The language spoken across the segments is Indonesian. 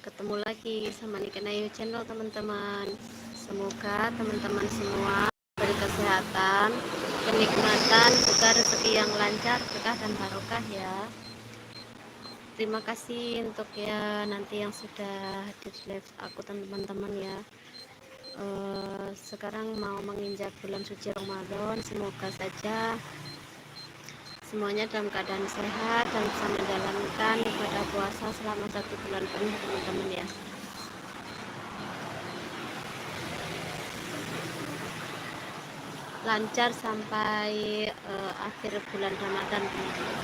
Ketemu lagi sama Niken Ayu Channel, teman-teman. Semoga teman-teman semua diberi kesehatan, kenikmatan, juga rezeki yang lancar, berkah dan barokah ya. Terima kasih untuk ya nanti yang sudah hadir live aku, teman-teman ya. Sekarang mau menginjak bulan suci Ramadan, semoga saja semuanya dalam keadaan sehat dan bisa menjalankan ibadah puasa selama 1 bulan penuh, teman-teman ya. Lancar sampai akhir bulan Ramadan, teman-teman.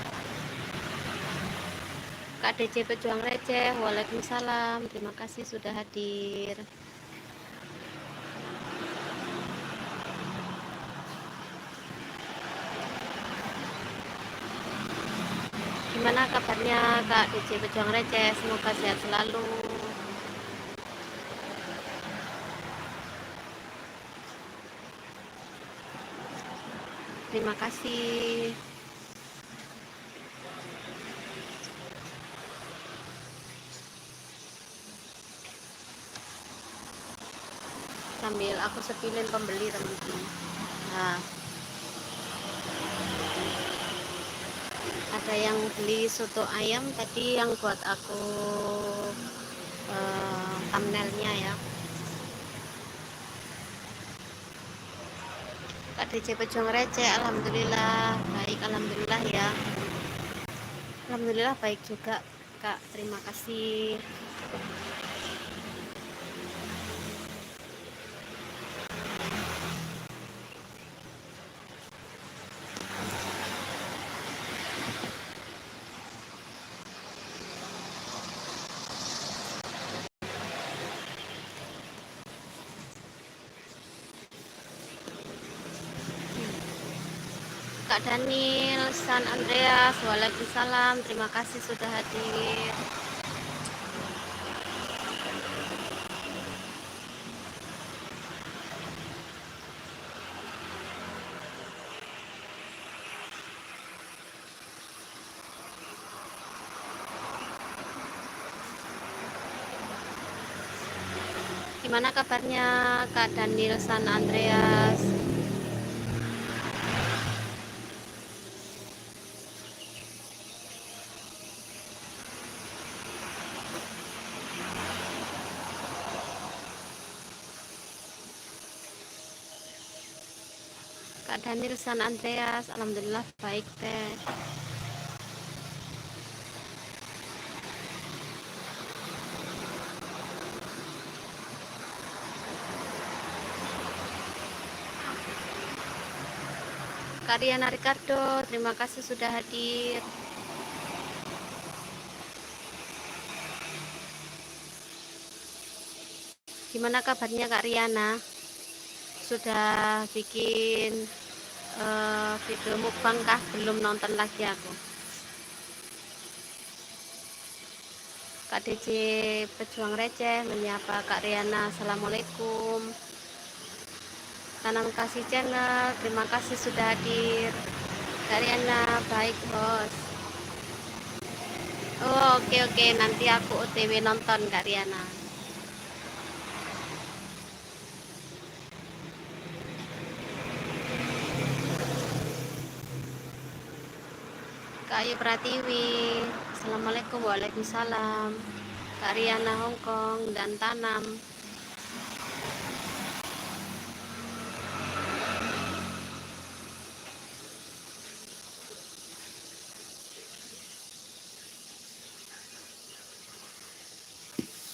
Kak DC Pejuang Receh, waalaikumsalam, terima kasih sudah hadir. Gimana kabarnya Kak DC Pejuang Receh? Semoga sehat selalu. Terima kasih. Sambil aku sepilin pembeli, teman-teman. Nah, ada yang beli soto ayam tadi yang buat aku thumbnailnya ya. Kak DC Pejuang Receh, alhamdulillah baik, alhamdulillah ya. Alhamdulillah baik juga Kak, terima kasih. Kak Daniel, San Andreas, waalaikumsalam, terima kasih sudah hadir. Gimana kabarnya Kak Daniel, San Andreas? Kak Daniel, San Andreas, alhamdulillah baik teh. Kak Riana Ricardo, terima kasih sudah hadir. Gimana kabarnya Kak Riana? Sudah bikin video mukbang kah? Belum nonton lagi aku. Kak DC Pejuang Receh menyapa Kak Riana, assalamualaikum. Tanam Kasih Channel, terima kasih sudah hadir. Kak Riana, baik bos. Oh, oke, nanti aku OTW nonton Kak Riana. Kak Ayu Pratiwi, assalamualaikum, waalaikumsalam. Kak Riana Hongkong dan Tanam.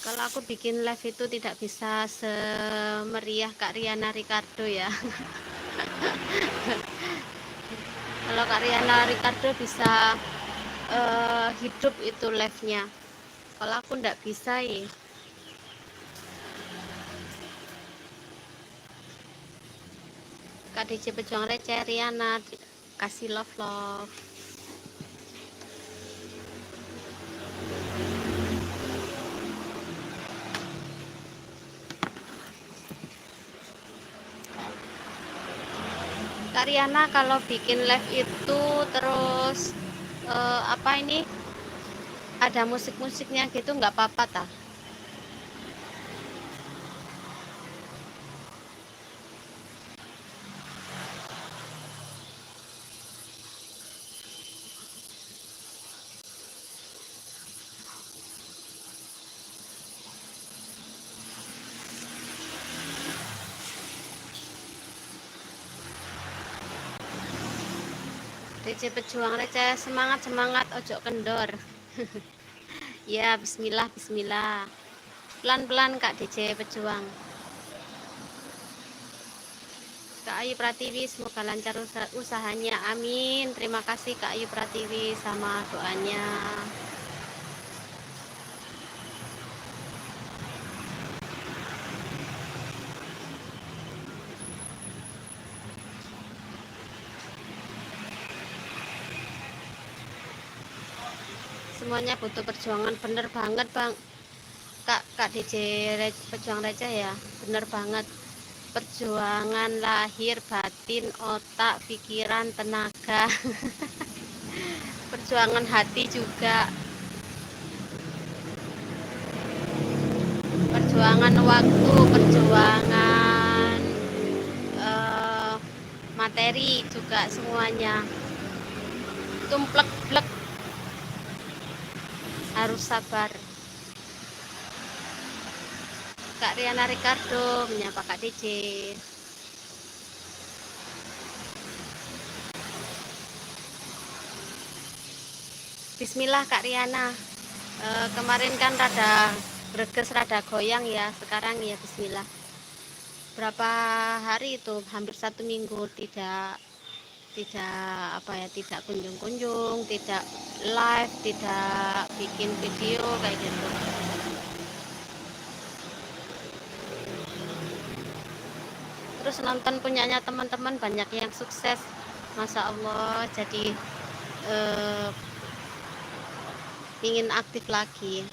Kalau aku bikin live itu tidak bisa semeriah Kak Riana Ricardo ya. Kalau Kak Riana Ricardo bisa hidup itu live-nya. Kalau aku ndak bisa ya. Kak DC Pejuang Receh, Riana, kasih love. Kak Riana kalau bikin live itu terus apa ini ada musik-musiknya gitu nggak apa-apa ta? DJ pejuang receh, semangat semangat, ojo kendor. Ya, bismillah bismillah. Pelan-pelan Kak DJ pejuang. Kak Ayu Pratiwi, semoga lancar usahanya, amin. Terima kasih Kak Ayu Pratiwi sama doanya. Semuanya butuh perjuangan, bener banget Bang. Kak DJ pejuang receh ya, bener banget. Perjuangan lahir, batin, otak, pikiran, tenaga. Perjuangan hati juga. Perjuangan waktu, perjuangan materi juga, semuanya tumplek-plek, harus sabar. Kak Riana Ricardo menyapa Kak DJ. Bismillah Kak Riana. Kemarin kan rada greges, rada goyang ya, sekarang ya bismillah. Berapa hari itu, hampir 1 minggu tidak tidak kunjung-kunjung, tidak live, tidak bikin video kayak gitu. Terus nonton punyanya teman-teman banyak yang sukses, Masya Allah, jadi ingin aktif lagi.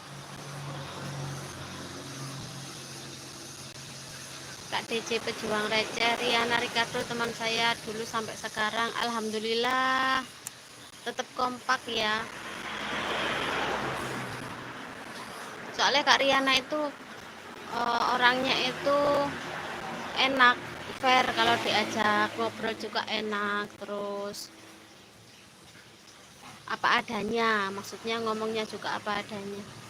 Kak DJ pejuang receh, Riana Ricardo teman saya dulu sampai sekarang, alhamdulillah tetap kompak ya. Soalnya Kak Riana itu orangnya itu enak, fair, kalau diajak ngobrol juga enak, terus apa adanya, maksudnya ngomongnya juga apa adanya.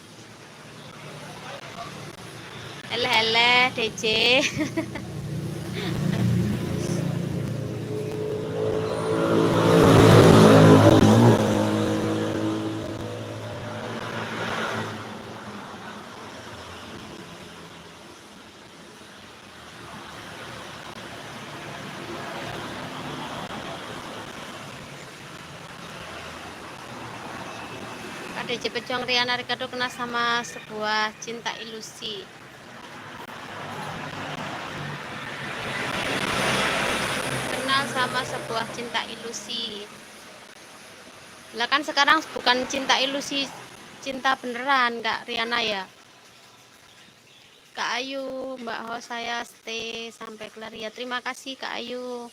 Eleh DJ. Kak DJ pejuang Riana Ricardo kena sama sebuah cinta ilusi. Kenal sama sebuah cinta ilusi. Lah kan sekarang bukan cinta ilusi, cinta beneran Kak Riana ya. Kak Ayu, Mbak Ho, saya stay sampai kelar ya. Terima kasih Kak Ayu.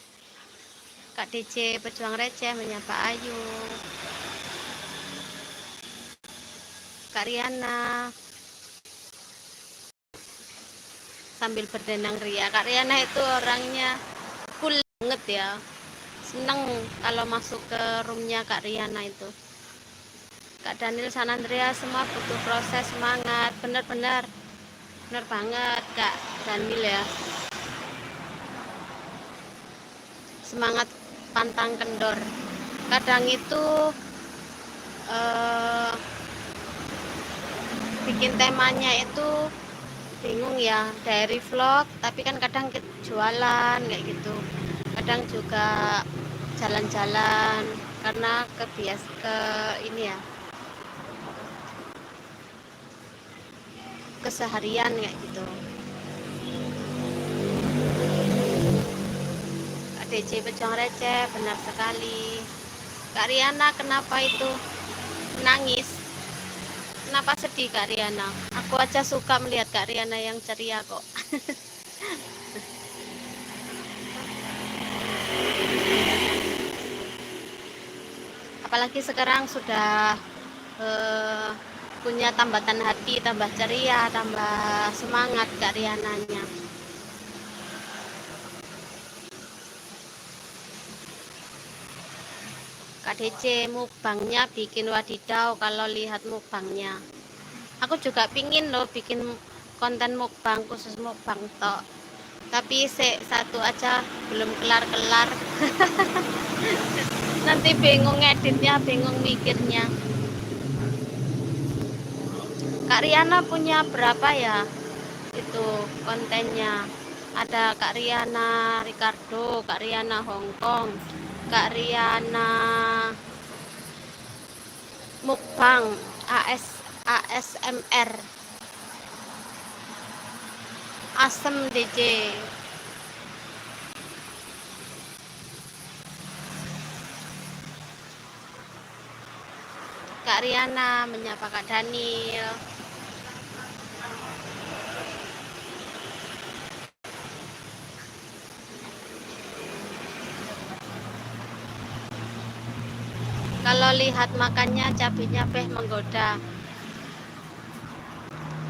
Kak DJ pejuang receh menyapa Ayu. Kak Riana sambil berdendang ria. Kak Riana itu orangnya cool banget ya. Seneng kalau masuk ke roomnya Kak Riana itu. Kak Daniel Sanandrea, semua butuh proses, semangat. Bener-bener, bener banget Kak Daniel ya. Semangat pantang kendor. Kadang itu bikin temanya itu bingung ya, dari vlog, tapi kan kadang jualan kayak gitu, kadang juga jalan-jalan karena ini ya, keseharian kayak gitu. Kak DJ pejuang receh, benar sekali. Kak Riana kenapa itu nangis, kenapa sedih Kak Riana? Aku aja suka melihat Kak Riana yang ceria kok. Apalagi sekarang sudah punya tambatan hati, tambah ceria, tambah semangat Kak Riananya. Kak DC mukbangnya bikin wadidaw kalau lihat mukbangnya. Aku juga pingin loh bikin konten mukbang, khusus mukbang tok. Tapi satu aja belum kelar-kelar. Nanti bingung editnya, bingung mikirnya. Kak Riana punya berapa ya itu kontennya? Ada Kak Riana Ricardo, Kak Riana Hongkong, Kak Riana Mukbang, ASMR, Asem DJ. Kak Riana menyapa Kak Daniel. Kalau lihat makannya cabenya menggoda.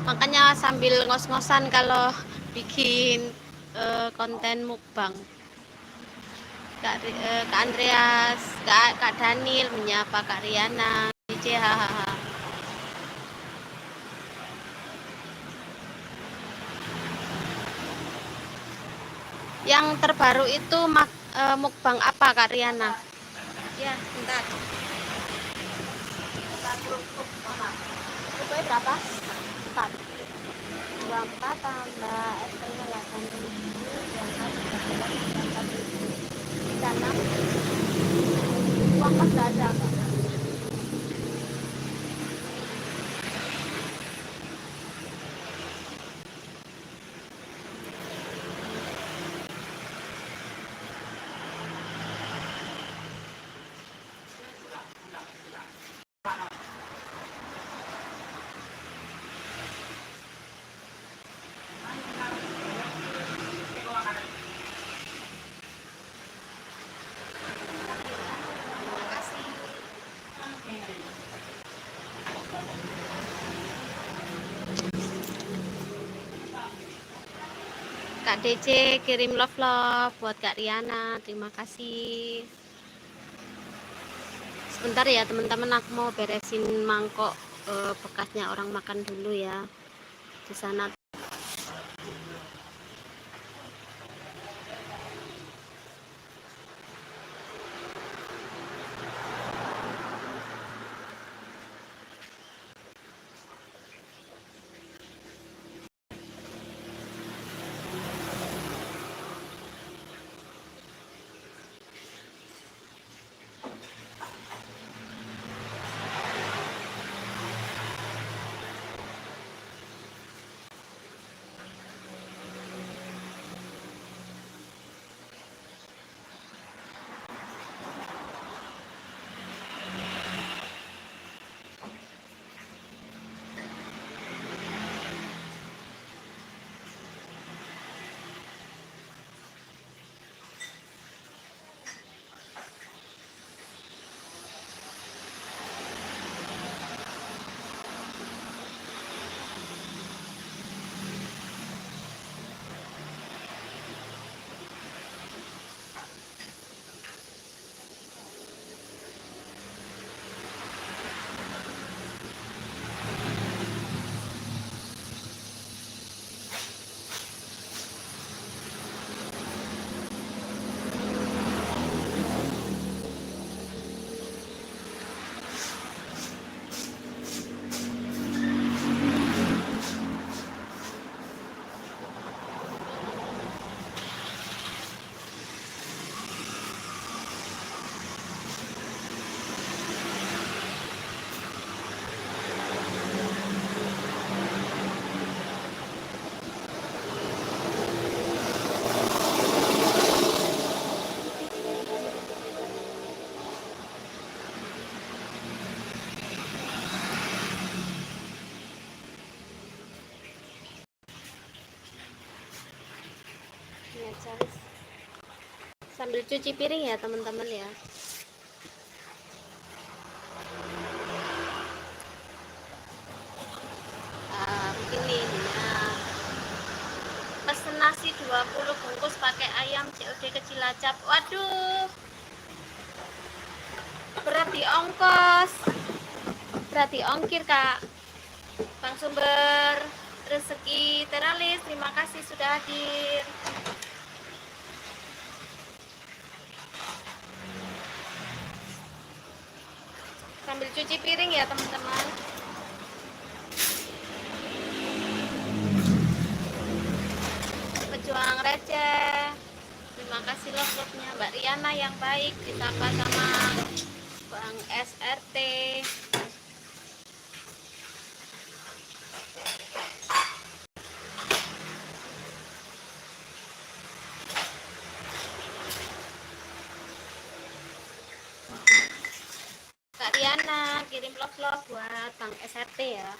Makanya sambil ngos-ngosan kalau bikin konten mukbang. Kak Andreas, Kak Daniel menyapa Kak Riana, DJ hahaha. Yang terbaru itu mukbang apa Kak Riana? Ya, bentar. Rupanya berapa? 4. 24 tambah SL-nya 8.000, di sana uang pas gak ada Kak. Kak DC kirim love buat Kak Riana, terima kasih. Sebentar ya teman-teman, aku mau beresin mangkok bekasnya orang makan dulu ya di sana. Sambil cuci piring ya teman-teman ya. Begini nah, pesen nasi 20 bungkus pakai ayam COD ke Cilacap. Waduh, berarti ongkos, berarti ongkir Kak. Bang Sumber Rezeki Teralis, terima kasih sudah hadir. Sambil cuci piring ya teman-teman. Pejuang receh. Terima kasih love-nya Mbak Riana yang baik, ditambah sama Bang SRT. Kak Riana kirim love buat Bang SRT ya.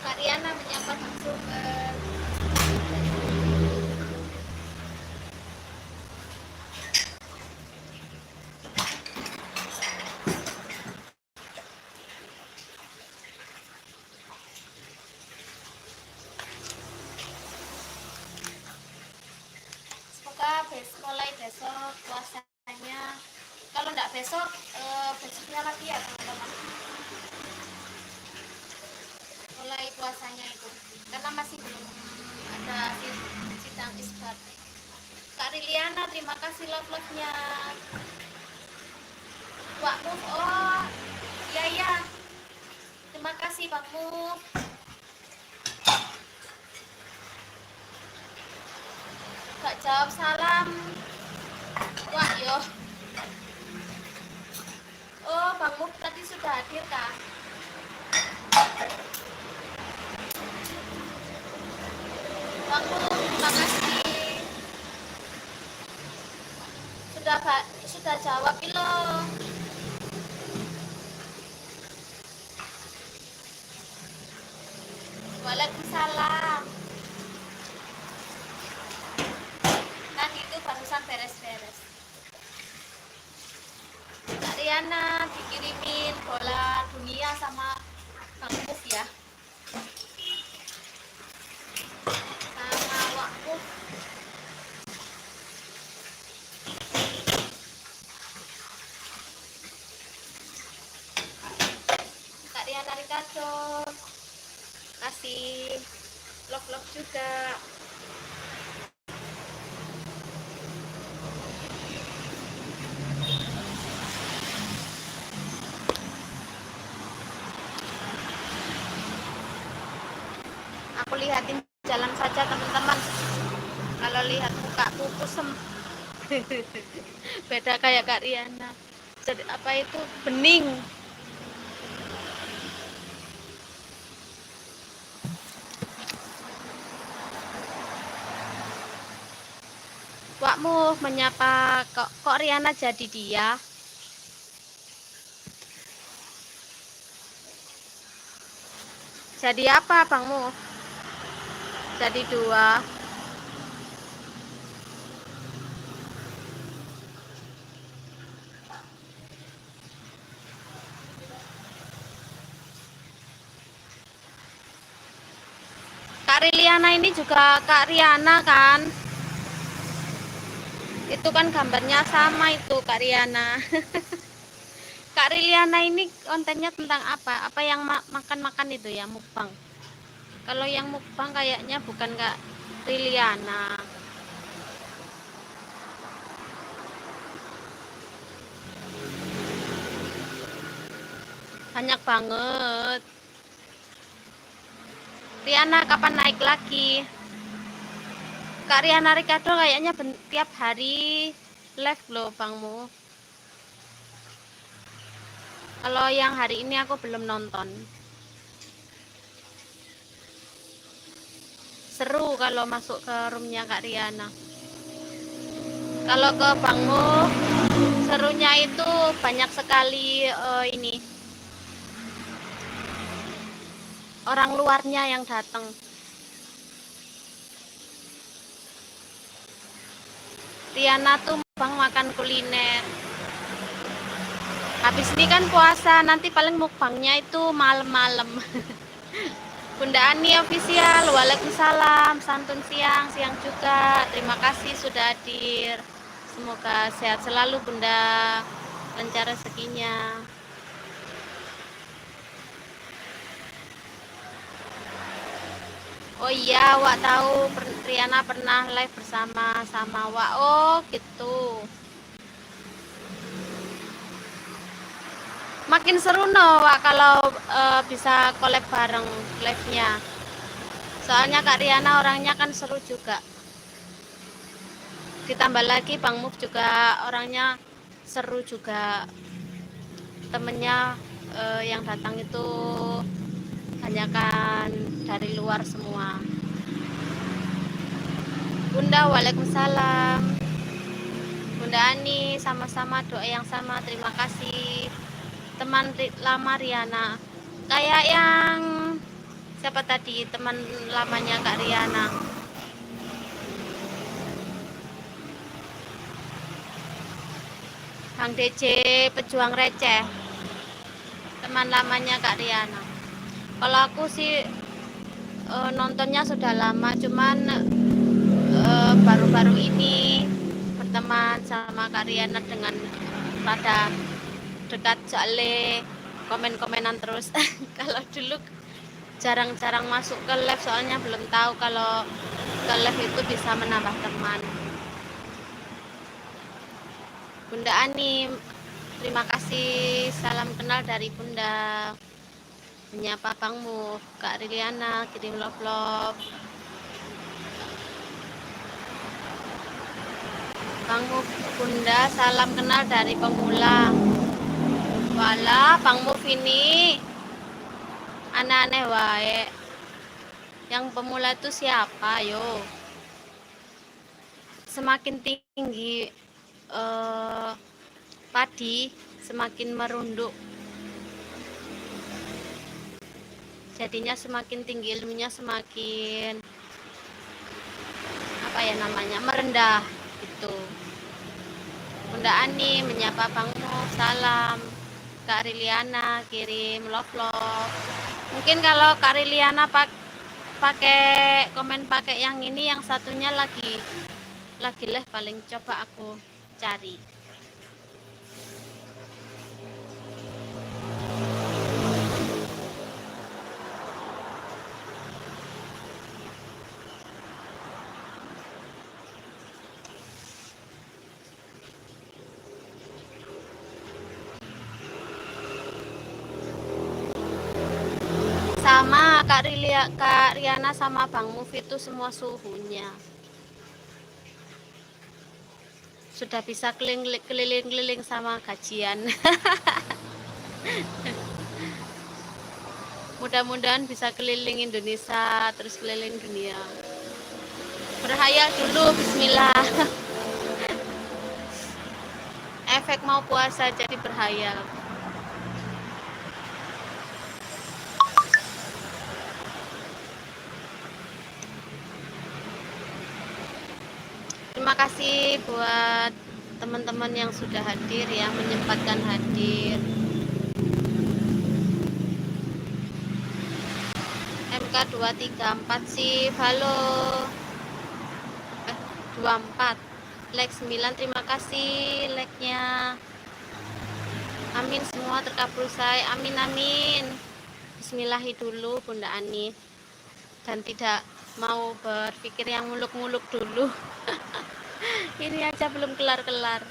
Kak Riana menyapa Bang Super. Semoga mulai besok puasanya, kalau enggak besok besoknya lagi ya teman-teman, mulai puasanya itu karena masih belum ada sidang isbat. Kak Riliana terima kasih love-nya. Wak Move, oh iya ya, terima kasih Bang Move. Gak jawab salam Wak yo. Oh Bang Move tadi sudah hadir kah? Bang Move terima kasih sudah jawab belum? Waalaikumsalam. Kan itu barusan beres-beres. Kak Riana dikirimin bola dunia sama Bang Muf ya, sama Waktu. Kak Riana Ricardo kasih love juga. Aku lihatin jalan saja teman-teman, kalau lihat mukaku kusem. Beda kayak Kak Riana, jadi apa itu bening. Wakmu menyapa kok Riana jadi dia. Jadi apa Bangmu? Jadi dua. Kak Riliana ini juga Kak Riana kan? Itu kan gambarnya sama itu Kak Riana. Kak Riliana ini kontennya tentang apa? Apa yang makan-makan itu ya, mukbang? Kalau yang mukbang kayaknya bukan Kak Riliana. Banyak banget. Riana kapan naik lagi? Kak Riana Ricardo kayaknya tiap hari live loh Bangmu. Kalau yang hari ini aku belum nonton. Seru kalau masuk ke roomnya Kak Riana. Kalau ke Bangmu serunya itu banyak sekali ini orang luarnya yang datang. Riana tuh bang makan kuliner. Habis ini kan puasa, nanti paling mukbangnya itu malam-malam. Bunda Ani official, waalaikumsalam, santun siang juga. Terima kasih sudah hadir. Semoga sehat selalu Bunda, lancar rezekinya. Oh iya, Wak tahu Riana pernah live bersama sama Wak. Oh gitu. Makin seru no Wak kalau bisa collab bareng live-nya. Soalnya Kak Riana orangnya kan seru juga. Ditambah lagi Bang Muf juga orangnya seru juga. Temennya yang datang itu kebanyakan dari luar semua. Bunda, waalaikumsalam. Bunda Ani, sama-sama, doa yang sama, terima kasih. Teman lama Riana, kayak yang siapa tadi, teman lamanya Kak Riana, Bang DC, pejuang receh, teman lamanya Kak Riana. Kalau aku sih nontonnya sudah lama, cuman baru-baru ini berteman sama Kak Riana dengan pada dekat, soalnya komen-komenan terus. Kalau dulu jarang-jarang masuk ke live, soalnya belum tahu kalau ke live itu bisa menambah teman. Bunda Ani, terima kasih, salam kenal dari Bunda. Menyapa Bangmu, Kak Riliana, kirim love. Bangmu, Bunda, salam kenal dari pemula. Walah, Bangmu ini aneh-aneh wae. Yang pemula itu siapa, yo? Semakin tinggi padi, semakin merunduk. Jadinya semakin tinggi ilmunya, semakin apa ya namanya, merendah gitu. Bunda Ani menyapa Bangmu, salam. Kak Riliana kirim love. Mungkin kalau Kak Riliana pakai komen pakai yang ini, yang satunya lagi live, paling coba aku cari. Sama Kak Riana sama Bang Muf itu semua suhunya. Sudah bisa keliling-keliling sama gajian. Mudah-mudahan bisa keliling Indonesia, terus keliling dunia. Berhayal dulu, bismillah. Efek mau puasa jadi berhayal. Terima kasih buat teman-teman yang sudah hadir ya, menyempatkan hadir. MK234 sih, halo. 24 like 9, terima kasih like-nya. Amin, semua terkabul saya, amin. Bismillahi dulu Bunda Ani, dan tidak mau berpikir yang muluk-muluk dulu. Ini aja belum kelar-kelar.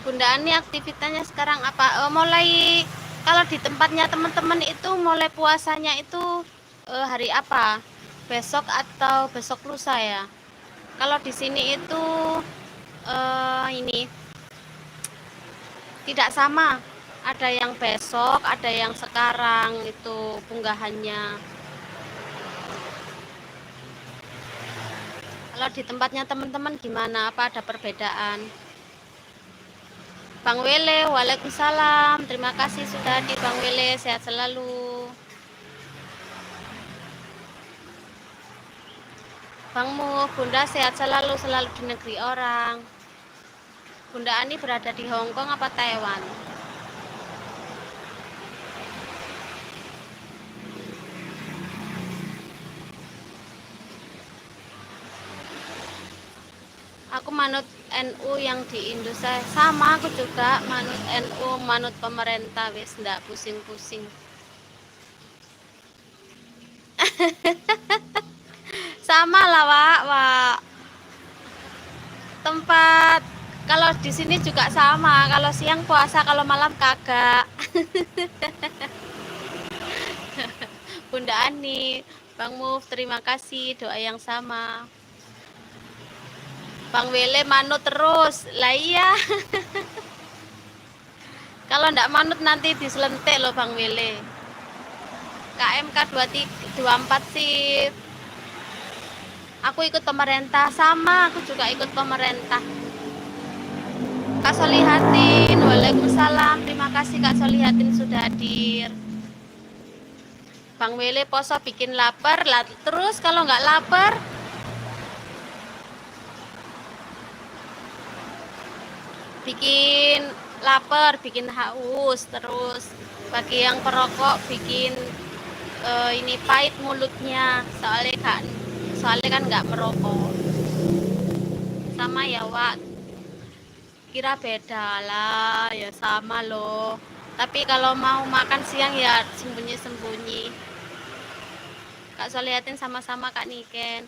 Bunda Ani aktivitasnya sekarang apa? Mulai kalau di tempatnya teman-teman itu mulai puasanya itu hari apa? Besok atau besok lusa ya? Kalau di sini itu ini tidak sama. Ada yang besok, ada yang sekarang itu unggahannya. Kalau di tempatnya teman-teman gimana? Apa ada perbedaan? Bang Wele, waalaikumsalam. Terima kasih sudah di Bang Wele, sehat selalu. Bangmu, Bunda sehat selalu di negeri orang. Bunda Ani berada di Hong Kong apa Taiwan? Aku manut NU yang di Indonesia. Sama aku juga manut NU, manut pemerintah, wis ndak pusing-pusing. Sama lah, Wak. Tempat kalau di sini juga sama. Kalau siang puasa, kalau malam kagak. Bunda Ani, Bang Muf, terima kasih doa yang sama. Bang Wele manut terus. Lah iya. Kalau ndak manut nanti diselentik loh Bang Wele. KMK 24 sih. Aku ikut pemerintah, sama aku juga ikut pemerintah. Kak Solihatin, waalaikumsalam. Terima kasih Kak Solihatin sudah hadir. Bang Wele poso bikin lapar, terus kalau nggak lapar bikin lapar, bikin haus, terus bagi yang perokok bikin ini pahit mulutnya, soalnya kan nggak merokok. Sama ya Wak, kira beda lah, ya sama loh. Tapi kalau mau makan siang ya sembunyi-sembunyi. Kak Solihatin sama-sama Kak Niken.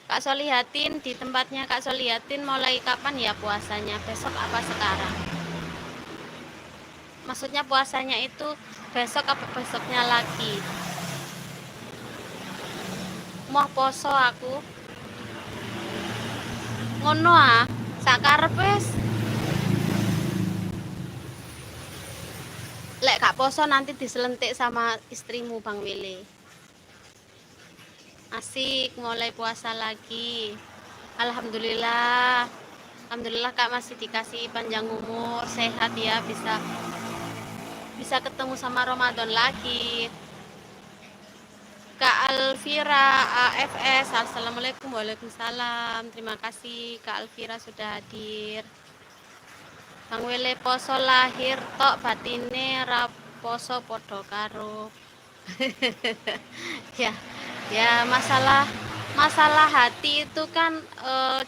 Kak Solihatin di tempatnya Kak Solihatin mulai kapan ya puasanya? Besok apa sekarang? Maksudnya puasanya itu besok apa besoknya lagi? Mau poso aku. Ngono ah, sakarep wis. Lek Kak poso nanti diselentik sama istrimu Bang Wile. Asik mulai puasa lagi. Alhamdulillah. Alhamdulillah Kak masih dikasih panjang umur, sehat ya, bisa ketemu sama Ramadan lagi. Kak Alvira AFS, assalamualaikum. Waalaikumsalam. Terima kasih Kak Alvira sudah hadir. Bang Wele poso lahir tok batine raposo podo karo. ya masalah hati itu kan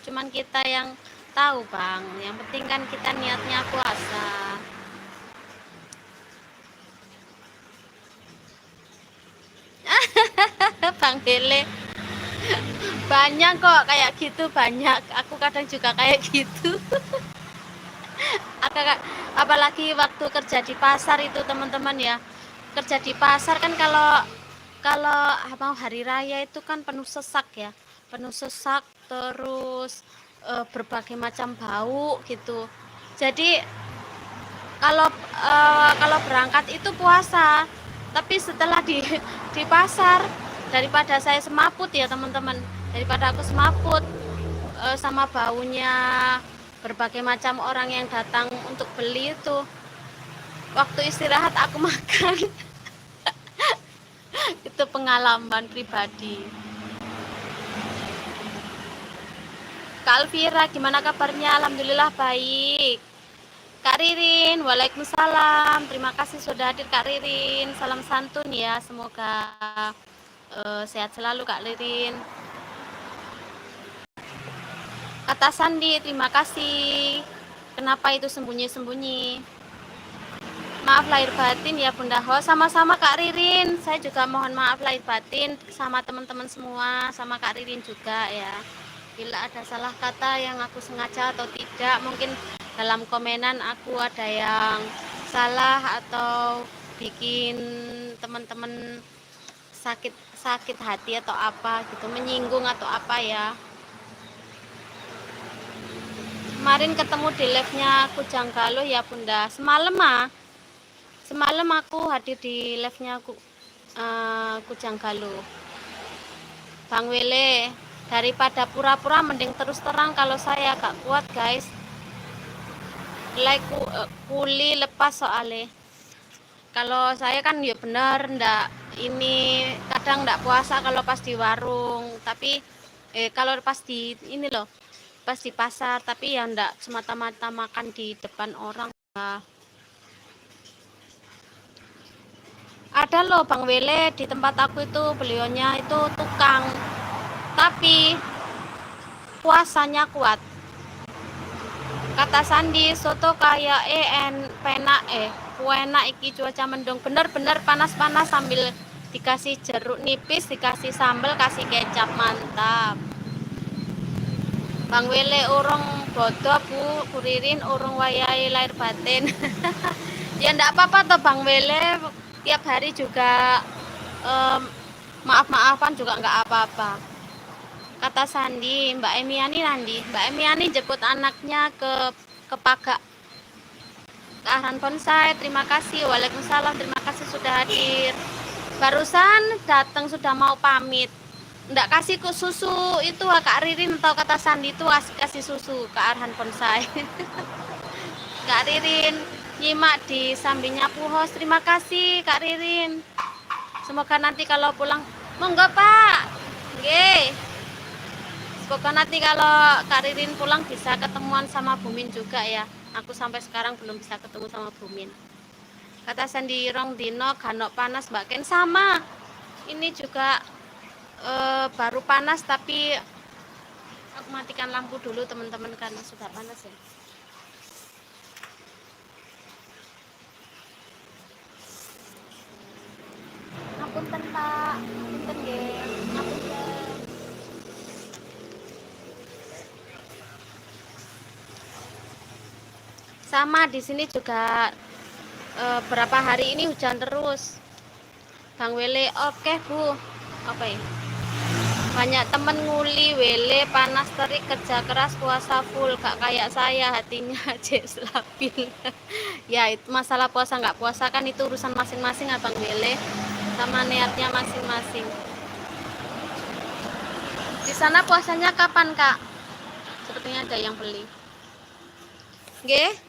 cuman kita yang tahu Bang. Yang penting kan kita niatnya puasa. Bang Wele banyak kok kayak gitu, banyak. Aku kadang juga kayak gitu. Apalagi waktu kerja di pasar itu teman-teman ya, kerja di pasar kan kalau mau hari raya itu kan penuh sesak ya, terus berbagai macam bau gitu. Jadi kalau berangkat itu puasa, tapi setelah di pasar, daripada saya semaput ya teman-teman, daripada aku semaput sama baunya berbagai macam orang yang datang untuk beli itu, waktu istirahat aku makan. Itu pengalaman pribadi. Kak Alvira, gimana kabarnya? Alhamdulillah baik. Kak Ririn, waalaikumsalam. Terima kasih sudah hadir Kak Ririn. Salam santun ya, semoga sehat selalu Kak Ririn. Kata Sandi, terima kasih. Kenapa itu sembunyi-sembunyi? Maaf lahir batin ya Bunda Ho. Sama-sama Kak Ririn. Saya juga mohon maaf lahir batin sama teman-teman semua, sama Kak Ririn juga ya. Bila ada salah kata yang aku sengaja atau tidak, mungkin dalam komenan aku ada yang salah atau bikin teman-teman sakit hati atau apa gitu, menyinggung atau apa ya. Kemarin ketemu di live-nya Kujang Galuh ya Bunda. Semalam aku hadir di live-nya Kujang Galuh. Bang Wele, daripada pura-pura mending terus terang. Kalau saya gak kuat guys, kuli lepas soalnya. Kalau saya kan ya bener ndak, ini kadang ndak puasa kalau pas di warung, tapi kalau pas di ini loh, pas di pasar, tapi ya ndak semata-mata makan di depan orang. Ada loh Bang Wele di tempat aku itu, beliaunya itu tukang, tapi puasanya kuat. Kata Sandi, soto kayak penak enak iki cuaca mendung. Bener-bener panas-panas sambil dikasih jeruk nipis, dikasih sambal, kasih kecap, mantap. Bang Wele urung bodoh Bu, Kuririn urung wayai lahir batin. Ya ndak apa-apa toh Bang Wele, tiap hari juga maaf-maafan juga nggak apa-apa. Kata Sandi, Mbak Emiani nanti, Mbak Emiani jemput anaknya ke Pagak, ke Arhan Bonsai. Terima kasih. Waalaikumsalam, terima kasih sudah hadir. Barusan datang sudah mau pamit. Nggak kasih ke susu itu Kak Ririn atau kata Sandi itu kasih susu ke Arhan Bonsai. Kak Ririn nyimak di sampingnya Puhos. Terima kasih Kak Ririn. Semoga nanti kalau pulang, monggo Pak. Nggih. Semoga nanti kalau Kak Ririn pulang bisa ketemuan sama Bumin juga ya. Aku sampai sekarang belum bisa ketemu sama Bumin. Kata Sandi rong dino ganok panas Mbak Ken, sama. Ini juga baru panas tapi aku matikan lampu dulu teman-teman karena sudah panas ya. Ngapunten Pak, ngapunten nggih, ngapunten. Sama di sini juga berapa hari ini hujan terus. Bang Wele, oke Bu. Apa ya? Banyak temen nguli, Wele panas terik, kerja keras, puasa full, gak kayak saya hatinya aja labil. Ya itu masalah puasa nggak puasa kan itu urusan masing-masing Abang Wele, sama niatnya masing-masing. Di sana puasanya kapan Kak? Sepertinya ada yang beli. Nggih?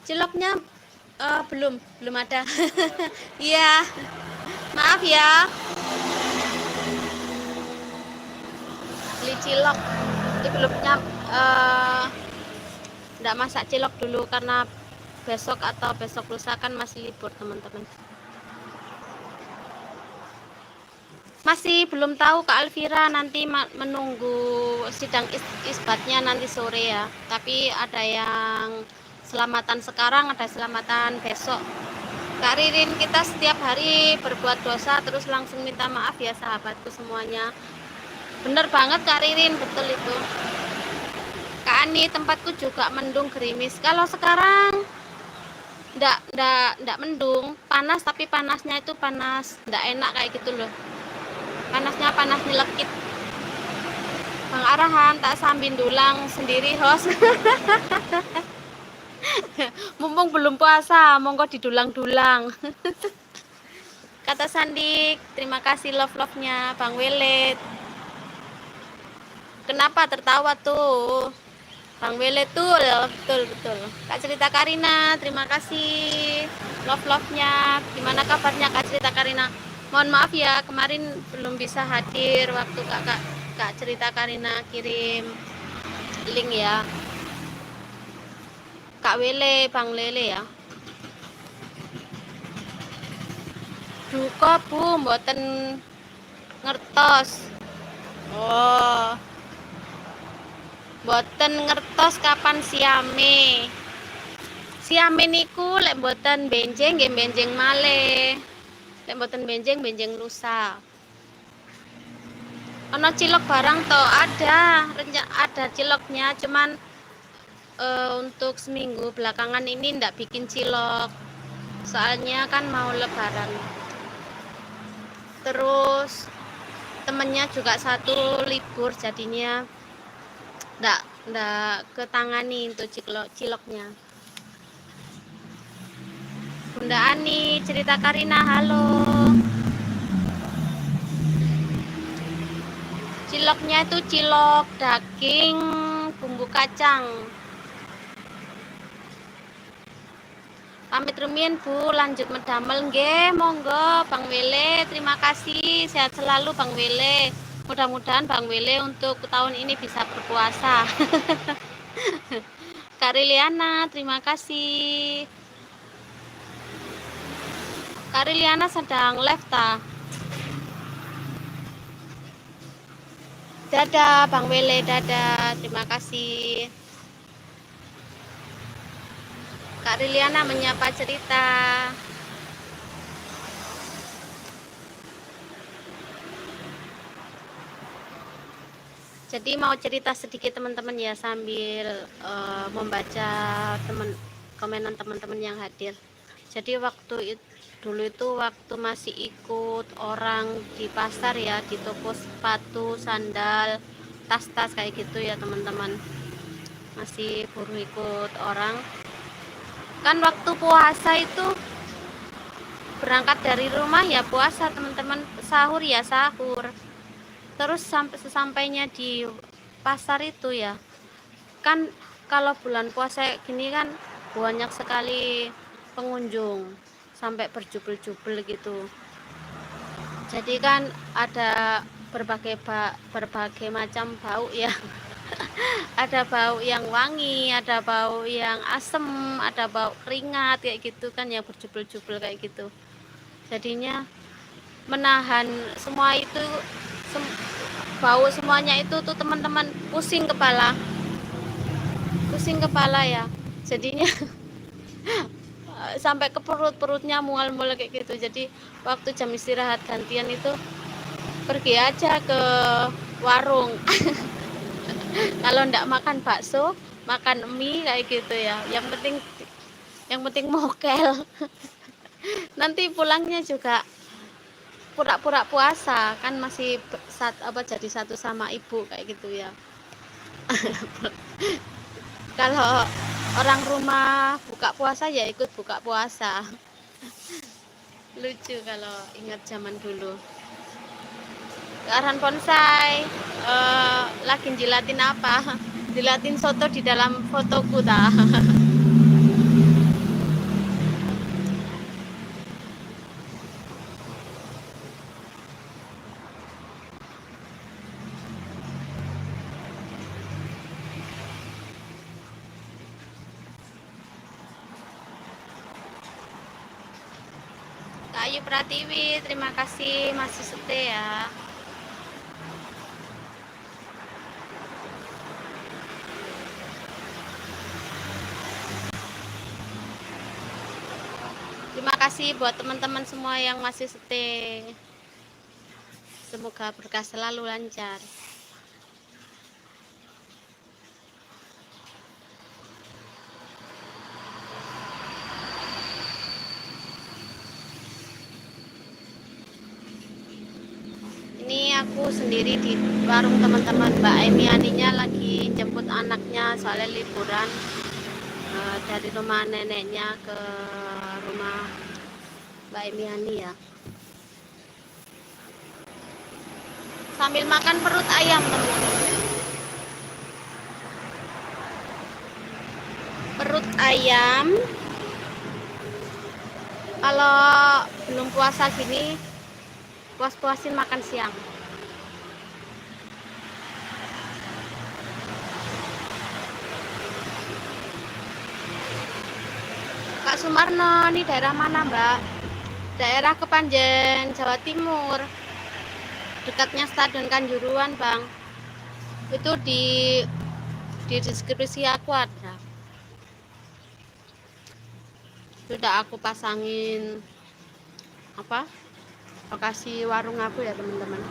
Ciloknya belum ada. Iya. Maaf ya. Beli cilok. Ini belumnya enggak masak cilok dulu karena besok atau besok lusa kan masih libur teman-teman. Masih belum tahu Kak Alvira, nanti menunggu sidang isbatnya nanti sore ya. Tapi ada yang selamatan sekarang, ada selamatan besok. Kak Ririn, kita setiap hari berbuat dosa terus langsung minta maaf ya sahabatku semuanya. Bener banget Kak Ririn, betul itu. Kak Ani, tempatku juga mendung gerimis. Kalau sekarang ndak mendung, panas tapi panasnya itu panas ndak enak kayak gitu loh. Panasnya panas nyelekit. Bang Arahan tak sambin dulang sendiri host. Mumpung belum puasa, monggo didulang-dulang. Kata Sandi, terima kasih love-love-nya Bang Welet. Kenapa tertawa tuh? Bang Welet tuh, betul. Kak Cerita Karina, terima kasih love-love-nya. Gimana kabarnya Kak Cerita Karina? Mohon maaf ya, kemarin belum bisa hadir waktu Kak Cerita Karina kirim link ya. Kak Wele, Bang Lele ya. Duka Bu, mboten ngertos. Oh. Mboten ngertos kapan siame. Siame niku lek mboten benjing nggih benjing malih. Lek mboten benjing lusa. Ana cilok barang to, ada ciloknya, cuman untuk seminggu belakangan ini ndak bikin cilok. Soalnya kan mau lebaran. Terus temennya juga satu libur jadinya ndak ketangani untuk ciloknya. Bunda Ani, Cerita Karina, halo. Ciloknya itu cilok daging bumbu kacang. Pamit rumiyin Bu, lanjut medamel nggih, monggo Bang Wele, terima kasih, sehat selalu Bang Wele. Mudah-mudahan Bang Wele untuk tahun ini bisa berpuasa. Kak Riliana, terima kasih. Kak Riliana sedang live ta? Dadah Bang Wele, dadah, terima kasih. Kak Riliana menyapa cerita. Jadi mau cerita sedikit teman-teman ya, sambil membaca komenan teman-teman yang hadir. Jadi dulu itu waktu masih ikut orang di pasar ya, di toko sepatu, sandal, tas-tas kayak gitu ya teman-teman. Masih buru ikut orang. Kan waktu puasa itu berangkat dari rumah ya puasa teman-teman, sahur ya sahur. Terus sesampainya di pasar itu ya, kan kalau bulan puasa gini kan banyak sekali pengunjung sampai berjubel-jubel gitu. Jadi kan ada berbagai macam bau ya. Ada bau yang wangi, ada bau yang asem, ada bau keringat kayak gitu kan, yang berjubel-jubel kayak gitu. Jadinya menahan semua itu, bau semuanya itu tuh teman-teman, pusing kepala ya. Jadinya sampai ke perutnya mual-mual kayak gitu. Jadi waktu jam istirahat gantian itu pergi aja ke warung. Kalau ndak makan bakso, makan mie kayak gitu ya. Yang penting mokel. Nanti pulangnya juga pura-pura puasa kan, masih jadi satu sama ibu kayak gitu ya. Kalau orang rumah buka puasa ya ikut buka puasa. Lucu kalau ingat zaman dulu. Arhan Bonsai, lagi jilatin apa? Jilatin soto di dalam fotoku ta. Kak Ayu Pratiwi, terima kasih masih setia ya. Terima kasih buat teman-teman semua yang masih stay. Semoga berkah selalu, lancar. Ini aku sendiri di warung teman-teman. Mbak Emianinya lagi jemput anaknya soalnya liburan, dari rumah neneknya ke rumah Mbak Emiani ya. Sambil makan perut ayam teman-teman. Perut ayam. Kalau belum puasa gini, puas-puasin makan siang. Kak Sumarno, ini daerah mana Mbak? Daerah Kepanjen, Jawa Timur. Dekatnya Stadion Kanjuruhan Bang. Itu di deskripsi aku ada. Sudah aku pasangin lokasi warung aku ya teman-teman.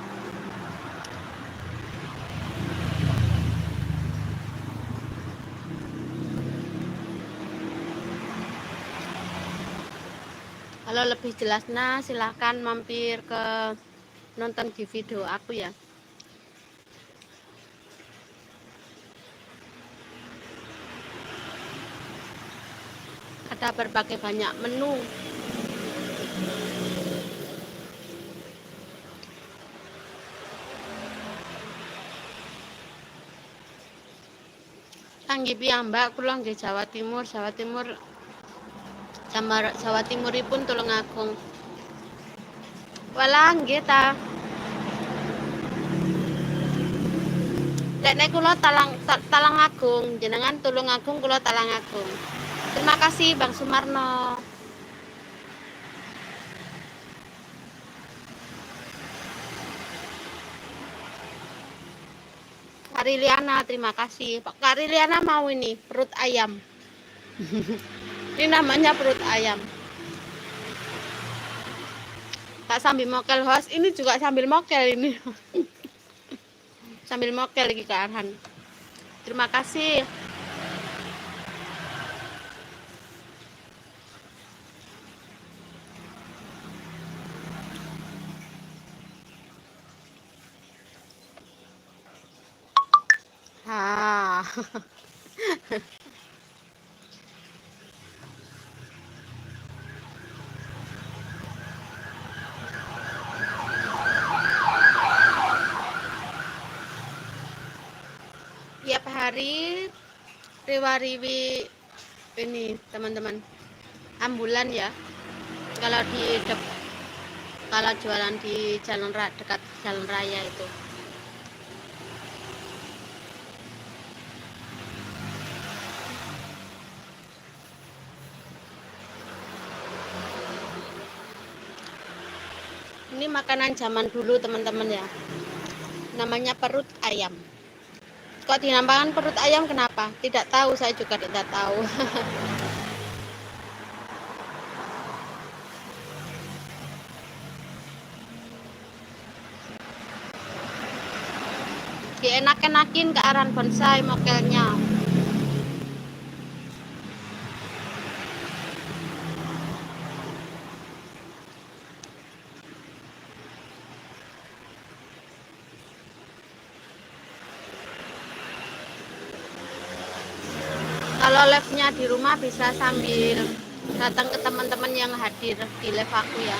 Kalau lebih jelasnya silahkan mampir ke nonton di video aku ya. Ada berbagai banyak menu. Kangge piyambak kula nggih Jawa Timur Jawa Timuripun Tulungagung. Walah nggih ta. Dekne kula Talangagung, jenengan Tulungagung, kula Talangagung. Terima kasih Bang Sumarno. Kak Riliana, terima kasih. Kak Riliana mau ini perut ayam. Ini namanya perut ayam. Tak sambil mokel host, ini juga sambil mokel ini. Sambil mokel lagi ke Arhan. Terima kasih. Ha. Tiap hari riwa-riwi ini teman-teman ambulan ya. Kalau kalau jualan di jalan dekat jalan raya itu. Ini makanan zaman dulu teman-teman ya. Namanya perut ayam. Kok dinamakan perut ayam kenapa? Tidak tahu, saya juga tidak tahu. Dienak-enakin ke Arhan bonsai mokelnya. Kalau live-nya di rumah bisa sambil datang ke teman-teman yang hadir di live aku ya.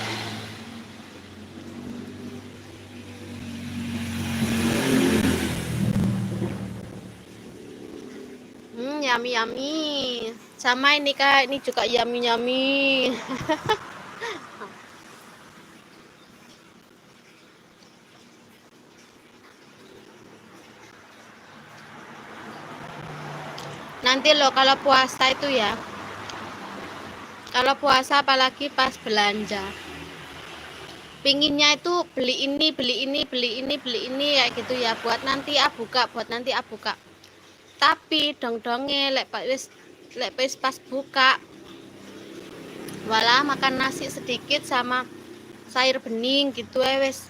Yummy yummy. Sama ini Kak, ini juga yummy yummy. Nanti loh kalau puasa itu ya. Kalau puasa apalagi pas belanja. Pinginnya itu beli ini, beli ini, beli ini, beli ini kayak gitu ya, buat nanti buka, buat nanti buka. Tapi dong-donge lek pas buka walah makan nasi sedikit sama sayur bening gitu wes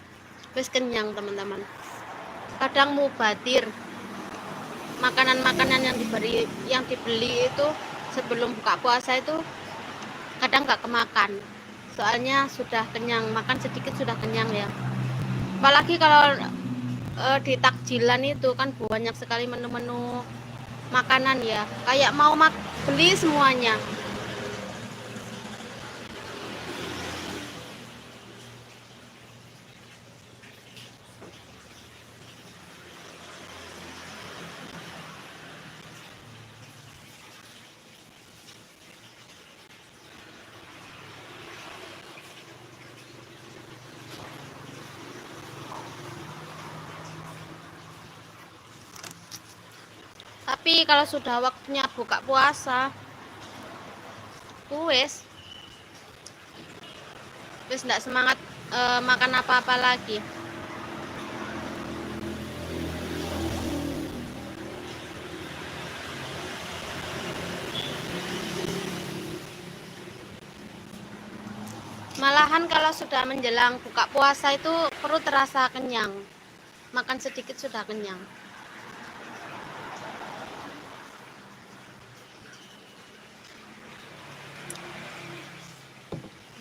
kenyang teman-teman. Kadang mubadir makanan-makanan yang dibeli itu sebelum buka puasa itu kadang nggak kemakan, soalnya sudah kenyang, makan sedikit sudah kenyang ya. Apalagi kalau di takjilan itu kan banyak sekali menu-menu makanan ya, kayak mau beli semuanya. Tapi kalau sudah waktunya buka puasa wes enggak semangat makan apa-apa lagi. Malahan kalau sudah menjelang buka puasa itu perut terasa kenyang, makan sedikit sudah kenyang.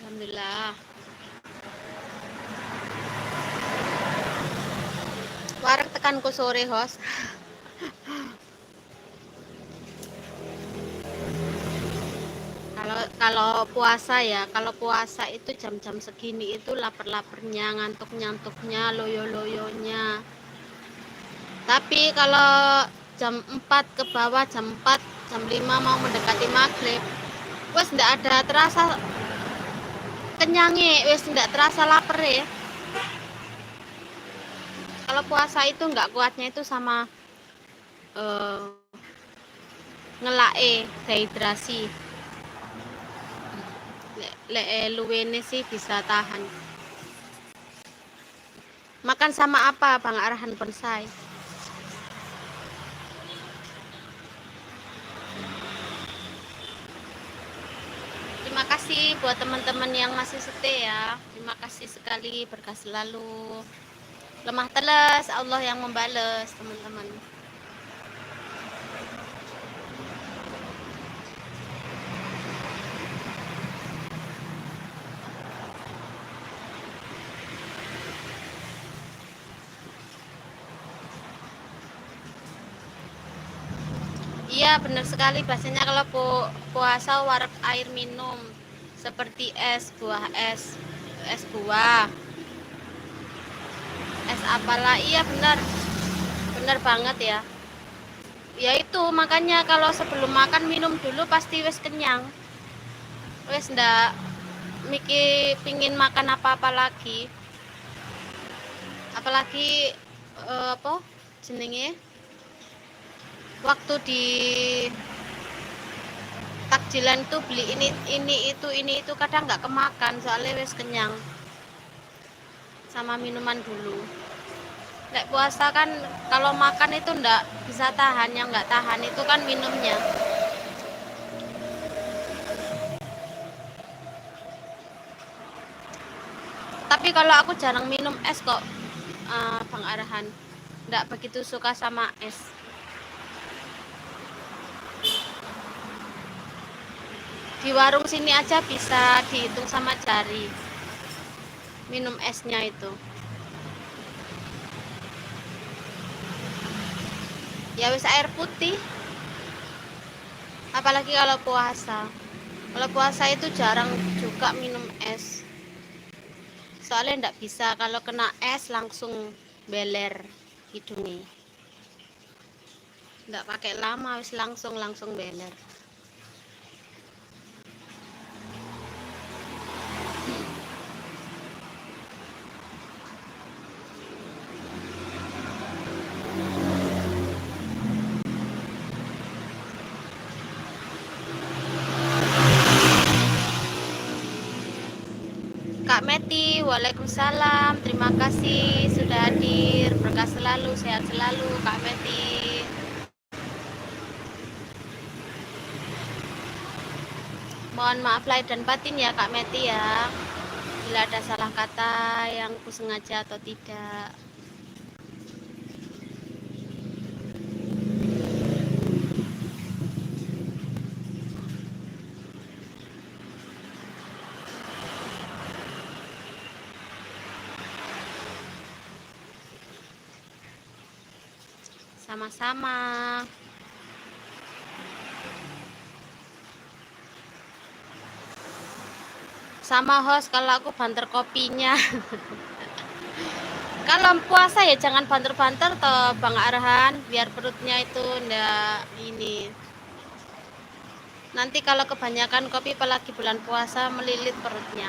Alhamdulillah. Warek tekanku sore host. Kalau puasa ya, kalau puasa itu jam-jam segini itu lapar-laparnya, ngantuk-nyantuknya, loyo-loyonya. Tapi kalau jam 4 ke bawah, jam 4, jam 5 mau mendekati maghrib, wes ndak ada terasa kenyangnya, wes ndak terasa lapar ya. Kalau puasa itu nggak kuatnya itu sama ngelae dehidrasi. Luwene sih bisa tahan. Makan sama apa Bang Arhan bonsai? buat teman-teman yang masih setia. Terima kasih sekali, berkah selalu. Lemah teles, Allah yang membales, teman-teman. Iya, benar sekali bahasanya kalau puasa warak air minum seperti es buah, es buah, es apalah. Iya, benar. Benar banget ya. Ya itu makanya kalau sebelum makan minum dulu pasti wes kenyang. Wes ndak mikir pingin makan apa-apa lagi. Apalagi apa jenenge? Waktu di takjilan tuh beli ini itu kadang nggak kemakan soalnya wes kenyang sama minuman dulu. Nek puasa kan kalau makan itu ndak bisa tahan, yang nggak tahan itu kan minumnya. Tapi kalau aku jarang minum es kok, Bang Arhan, ndak begitu suka sama es. Di warung sini aja bisa dihitung sama jari minum esnya itu. Ya wis air putih, apalagi kalau puasa. Kalau puasa itu jarang juga minum es, soalnya ndak bisa kalau kena es langsung beler hidungnya, ndak pakai lama wis langsung beler. Kak Meti, waalaikumsalam, terima kasih sudah hadir, berkah selalu, sehat selalu Kak Meti. Mohon maaf lahir dan batin ya Kak Meti ya, bila ada salah kata yang kusengaja atau tidak. Sama-sama. Sama host, kalau aku banter kopinya. Kalau puasa ya jangan banter-banter toh Bang Arhan, biar perutnya itu ndak ini. Nanti kalau kebanyakan kopi apalagi bulan puasa melilit perutnya.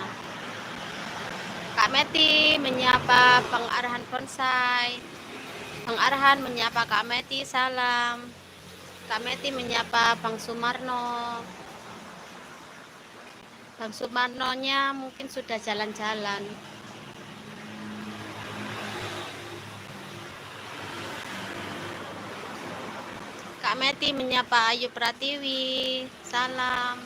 Kak Meti menyapa Bang Arhan Bonsai. Bang Arhan menyapa Kak Meti, salam. Kak Meti menyapa Bang Sumarno. Bang Sumarno-nya mungkin sudah jalan-jalan. Kak Meti menyapa Ayu Pratiwi, salam.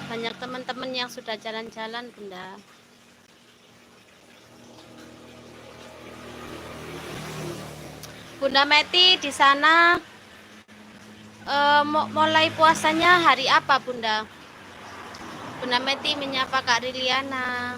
Banyak teman-teman yang sudah jalan-jalan, Bunda. Bunda Meti di sana mulai puasanya hari apa, Bunda? Bunda Meti menyapa Kak Riliana.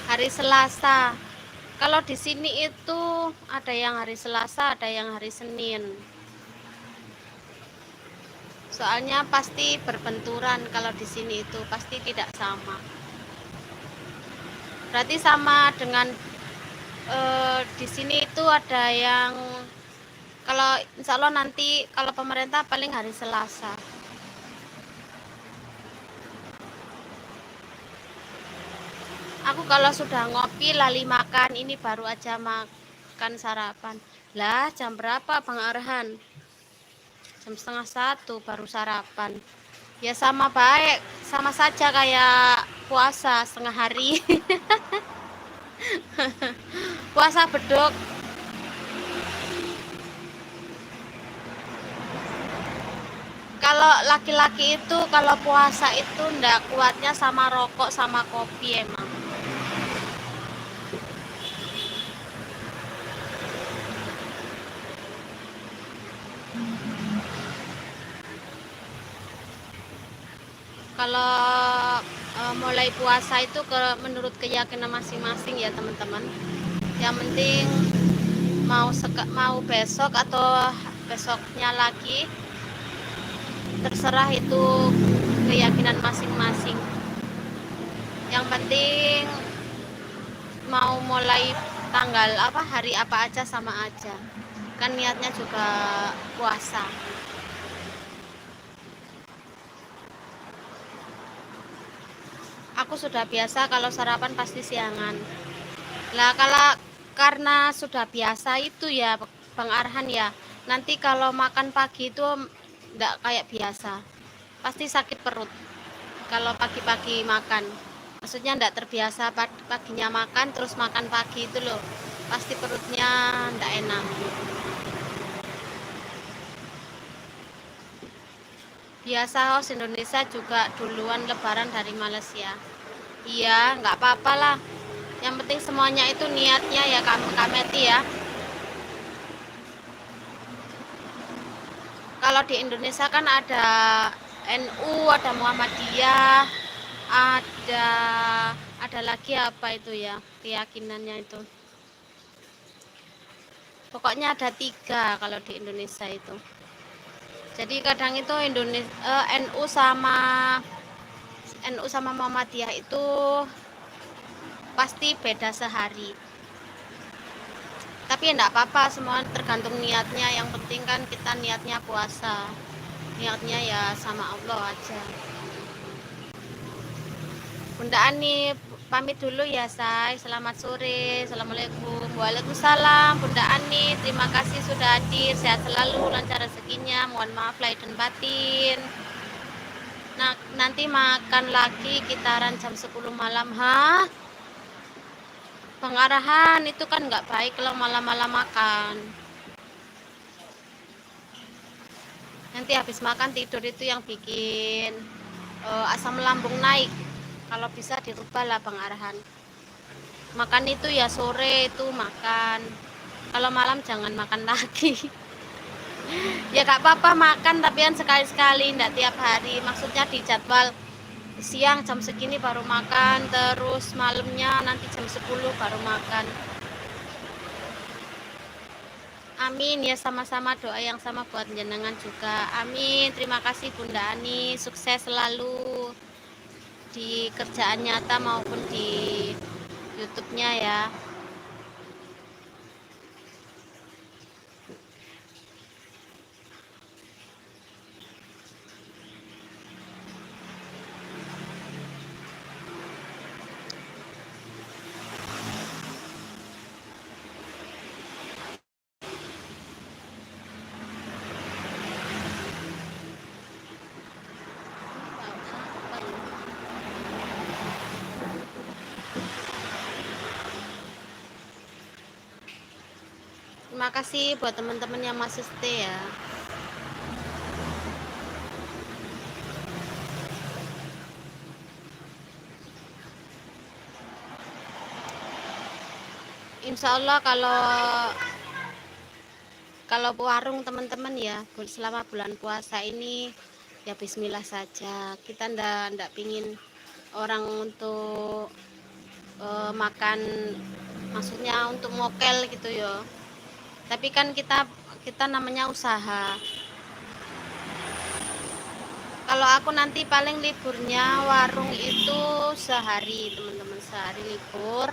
Hari Selasa. Kalau di sini itu ada yang hari Selasa, ada yang hari Senin. Soalnya pasti berbenturan kalau di sini itu pasti tidak sama. Berarti sama dengan di sini itu ada yang kalau insya Allah nanti kalau pemerintah paling hari Selasa. Aku kalau sudah ngopi lali makan, ini baru aja makan sarapan. Lah jam berapa Bang Arhan? Jam 12:30 baru sarapan. Ya sama baik, sama saja kayak puasa setengah hari. Puasa beduk. Kalau laki-laki itu kalau puasa itu ndak kuatnya sama rokok sama kopi emang. Kalau mulai puasa itu menurut keyakinan masing-masing ya teman-teman. Yang penting mau besok atau besoknya lagi, terserah itu keyakinan masing-masing. Yang penting mau mulai tanggal apa, hari apa aja sama aja, kan niatnya juga puasa. Aku sudah biasa kalau sarapan pasti siangan lah. Kalau karena sudah biasa itu ya Bang Arhan ya, nanti kalau makan pagi itu enggak kayak biasa, pasti sakit perut kalau pagi-pagi makan. Maksudnya enggak terbiasa paginya makan terus makan pagi itu loh, pasti perutnya enggak enak. Biasa host Indonesia juga duluan lebaran dari Malaysia. Iya, nggak apa-apa lah. Yang penting semuanya itu niatnya ya Kameti ya. Kalau di Indonesia kan ada NU, ada Muhammadiyah, ada lagi apa itu ya keyakinannya itu. Pokoknya ada 3 kalau di Indonesia itu. Jadi kadang itu NU sama Muhammadiyah itu pasti beda sehari. Tapi enggak apa-apa, semua tergantung niatnya. Yang penting kan kita niatnya puasa, niatnya ya sama Allah aja. Bunda Ani pamit dulu ya say. Selamat sore. Assalamualaikum. Waalaikumsalam Bunda Ani, terima kasih sudah hadir. Sehat selalu, lancar rezekinya. Mohon maaf lahir dan batin. Nah, nanti makan lagi kitaran jam 10 malam. Hah? Bang Arahan, itu kan nggak baik kalau malam-malam makan. Nanti habis makan tidur itu yang bikin asam lambung naik. Kalau bisa dirubah lah Bang Arahan. Makan itu ya sore itu makan. Kalau malam jangan makan lagi. Ya gak apa-apa makan, tapi kan sekali-sekali, enggak tiap hari. Maksudnya di jadwal siang jam segini baru makan, terus malamnya nanti jam 10 baru makan. Amin ya, sama-sama, doa yang sama buat jenengan juga. Amin. Terima kasih Bunda Ani, sukses selalu di kerjaan nyata maupun di YouTube-nya ya. Terima kasih buat teman-teman yang masih stay ya. Insya Allah kalau warung teman-teman ya selama bulan puasa ini ya bismillah saja. Kita ndak pingin orang untuk makan, maksudnya untuk mokel gitu ya. Tapi kan kita namanya usaha. Kalau aku nanti paling liburnya warung itu sehari teman-teman, sehari libur,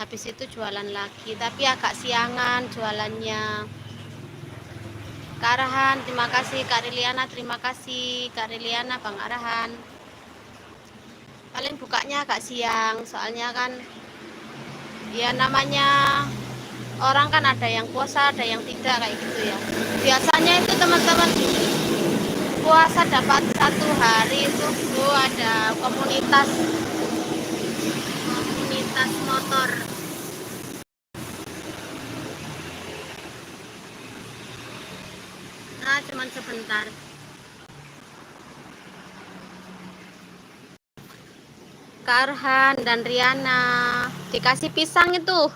habis itu jualan lagi, tapi agak siangan jualannya. Kak Arahan, terima kasih. Kak Riliana, terima kasih. Kak Riliana, Bang Arahan. Paling bukanya agak siang, soalnya kan ya namanya orang kan ada yang puasa, ada yang tidak kayak gitu ya. Biasanya itu teman-teman puasa dapat satu hari itu ada komunitas motor. Nah, cuman sebentar. Kak Arhan dan Riana dikasih pisang itu.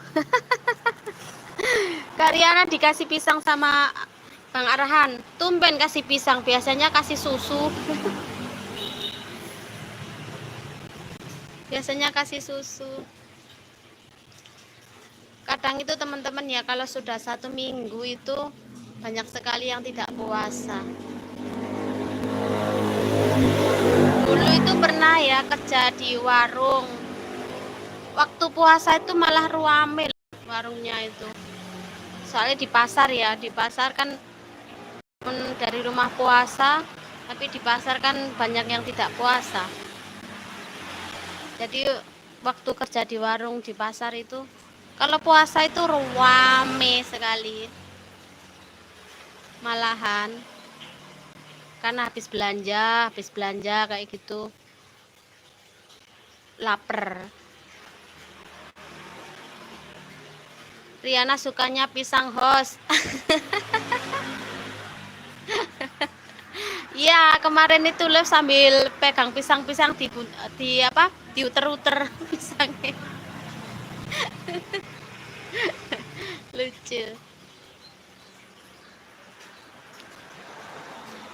Kak Riana dikasih pisang sama Bang Arhan. Tumben kasih pisang, biasanya kasih susu. Biasanya kasih susu. Kadang itu teman-teman ya, kalau sudah 1 minggu itu banyak sekali yang tidak puasa. Dulu itu pernah ya kerja di warung. Waktu puasa itu malah ruame warungnya itu. Soalnya di pasar ya, di pasar kan dari rumah puasa, tapi di pasar kan banyak yang tidak puasa. Jadi waktu kerja di warung di pasar itu, kalau puasa itu rame sekali. Malahan karena habis belanja kayak gitu, lapar. Riana sukanya pisang host. Iya, kemarin itu live sambil pegang pisang-pisang di apa? Diuter-uter pisangnya. Lucu.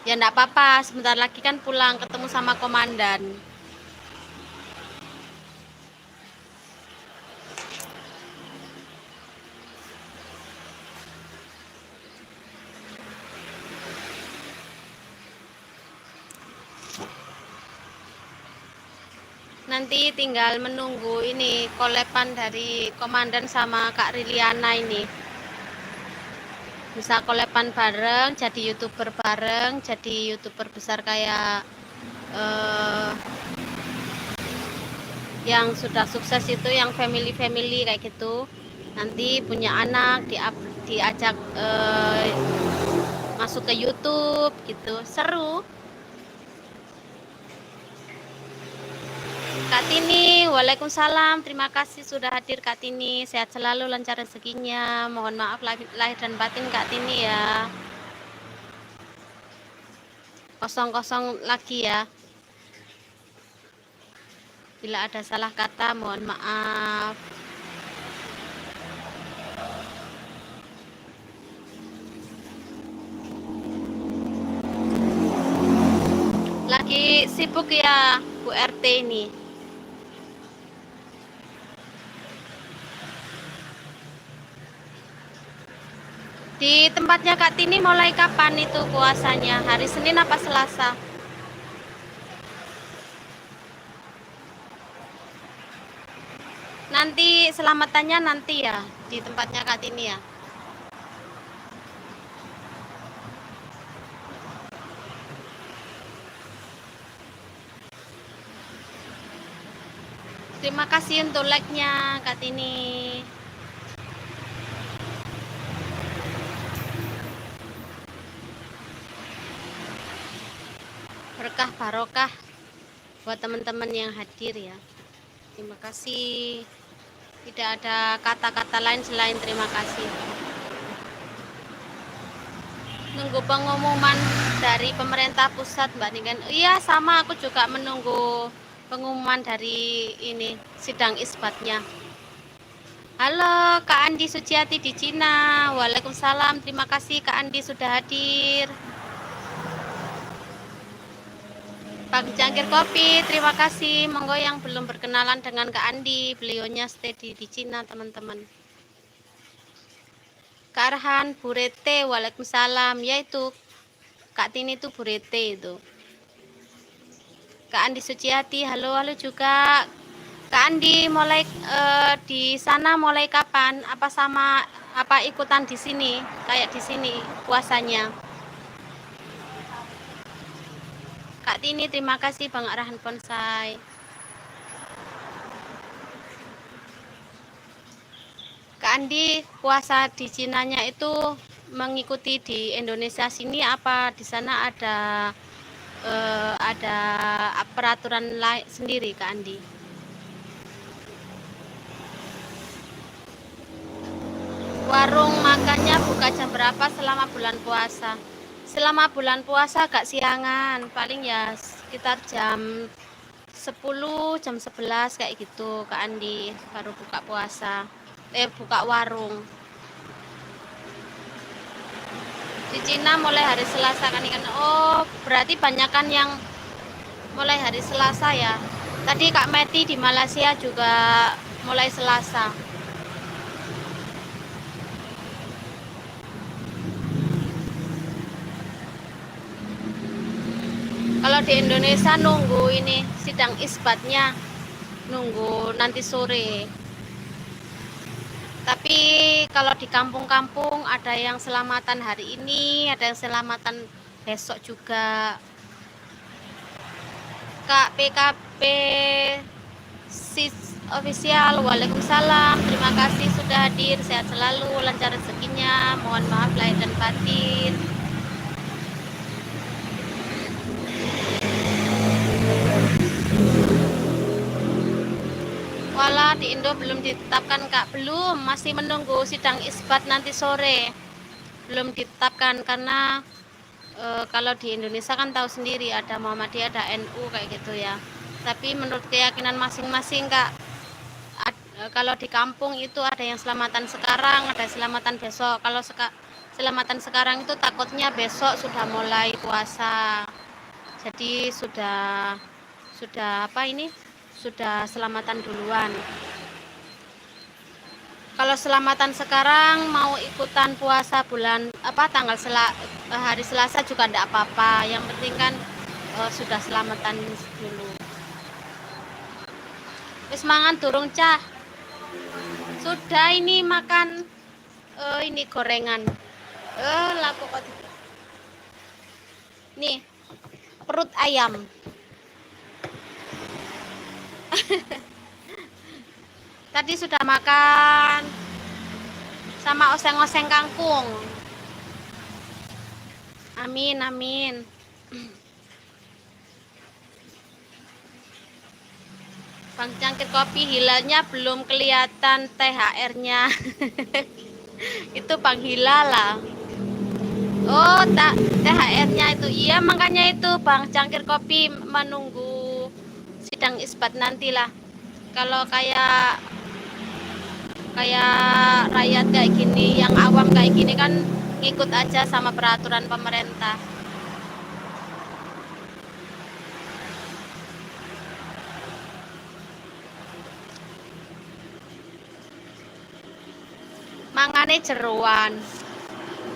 Ya enggak apa-apa, sebentar lagi kan pulang ketemu sama komandan. Nanti tinggal menunggu ini kolepan dari komandan sama Kak Riliana ini. Bisa kolepan bareng, jadi YouTuber bareng, jadi YouTuber besar kayak yang sudah sukses itu, yang family kayak gitu. Nanti punya anak diajak masuk ke YouTube gitu, seru. Kak Tini, waalaikumsalam. Terima kasih sudah hadir Kak Tini. Sehat selalu, lancar rezekinya. Mohon maaf lahir dan batin Kak Tini ya. Kosong-kosong lagi ya. Bila ada salah kata, mohon maaf. Lagi sibuk ya Bu RT ini. Di tempatnya Kak Tini mulai kapan itu puasanya? Hari Senin apa Selasa? Nanti selamatannya nanti ya di tempatnya Kak Tini ya. Terima kasih untuk like-nya Kak Tini. Berkah barokah buat teman-teman yang hadir ya. Terima kasih. Tidak ada kata-kata lain selain terima kasih. Nunggu pengumuman dari pemerintah pusat Mbak Niken. Iya, sama, aku juga menunggu pengumuman dari ini sidang isbatnya. Halo Kak Andi Suciati di Cina. Waalaikumsalam. Terima kasih Kak Andi sudah hadir. Pak Cangkir Kopi, terima kasih. Monggo yang belum berkenalan dengan Kak Andi, beliaunya stay di Cina teman-teman. Kak Arhan, Burete, waalaikumsalam. Yaitu Kak Tini itu Burete itu. Kak Andi Suciati, halo juga. Kak Andi, mulai di sana mulai kapan? Apa ikutan di sini? Kayak di sini puasanya? Kak Tini, terima kasih Bang Arhan Bonsai. Kak Andi, puasa di Cinanya itu mengikuti di Indonesia sini apa di sana ada ada peraturan lain sendiri Kak Andi. Warung makannya buka jam berapa selama bulan puasa? Selama bulan puasa agak siangan, paling ya sekitar jam 10, jam 11 kayak gitu Kak Andi baru buka puasa. Buka warung. Di Cina mulai hari Selasa kan ikan. Oh, berarti banyakan yang mulai hari Selasa ya. Tadi Kak Meti di Malaysia juga mulai Selasa. Kalau di Indonesia nunggu ini sidang isbatnya, nunggu nanti sore. Tapi kalau di kampung-kampung ada yang selamatan hari ini, ada yang selamatan besok juga. Kak PKP Sis Official, waalaikumsalam. Terima kasih sudah hadir, sehat selalu, lancar rezekinya. Mohon maaf lahir dan batin. Walah, di Indo belum ditetapkan Kak, belum, masih menunggu sidang isbat nanti sore. Belum ditetapkan karena kalau di Indonesia kan tahu sendiri ada Muhammadiyah, ada NU kayak gitu ya. Tapi menurut keyakinan masing-masing Kak, kalau di kampung itu ada yang selamatan sekarang, ada selamatan besok. Kalau selamatan sekarang itu takutnya besok sudah mulai puasa. Jadi sudah apa ini? Sudah selamatan duluan. Kalau selamatan sekarang mau ikutan puasa bulan hari Selasa juga enggak apa-apa. Yang penting kan sudah selamatan dulu. Wis mangan durung Cah? Sudah ini makan ini gorengan. Laku kok. Nih, perut ayam. Tadi sudah makan sama oseng-oseng kangkung. Amin, amin. Bang Cangkir Kopi hilalnya belum kelihatan THR-nya. Itu Bang Hilal lah. Oh, THR-nya itu. Iya, makanya itu Bang Cangkir Kopi menunggu sidang isbat nantilah. Kalau kayak rakyat kayak gini, yang awam kayak gini kan ngikut aja sama peraturan pemerintah. Mangane jeroan,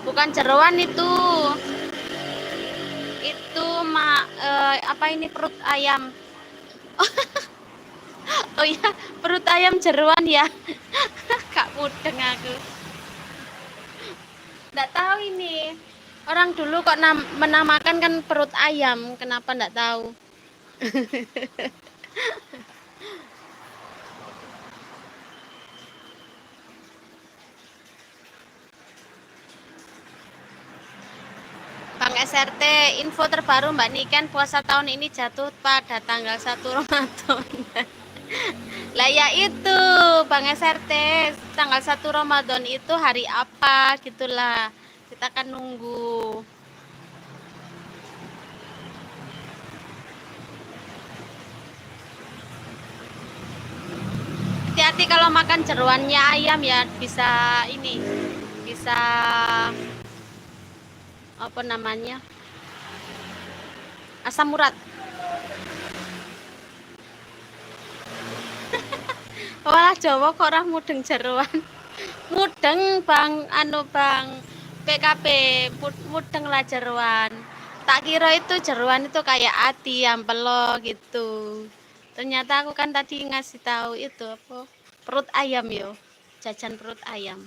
bukan jeroan itu apa ini perut ayam. Oh iya, perut ayam jeroan ya. Kak mudeng aku. Nggak tahu ini. Orang dulu kok menamakan kan perut ayam, kenapa nggak tahu? Bang SRT, info terbaru Mbak Niken puasa tahun ini jatuh pada tanggal 1 Ramadan. Lah ya itu Bang SRT, tanggal 1 Ramadan itu hari apa gitulah. Kita akan nunggu. Hati-hati kalau makan jeroannya ayam ya, bisa ini. Bisa apa namanya? Asam urat. Walah Jawa kok orang mudeng jeroan. Mudeng Bang Bang PKP, mudeng lah jeroan. Tak kira itu jeroan itu kayak ati ampelo gitu. Ternyata aku kan tadi ngasih tahu itu apa? Perut ayam yo. Jajan perut ayam.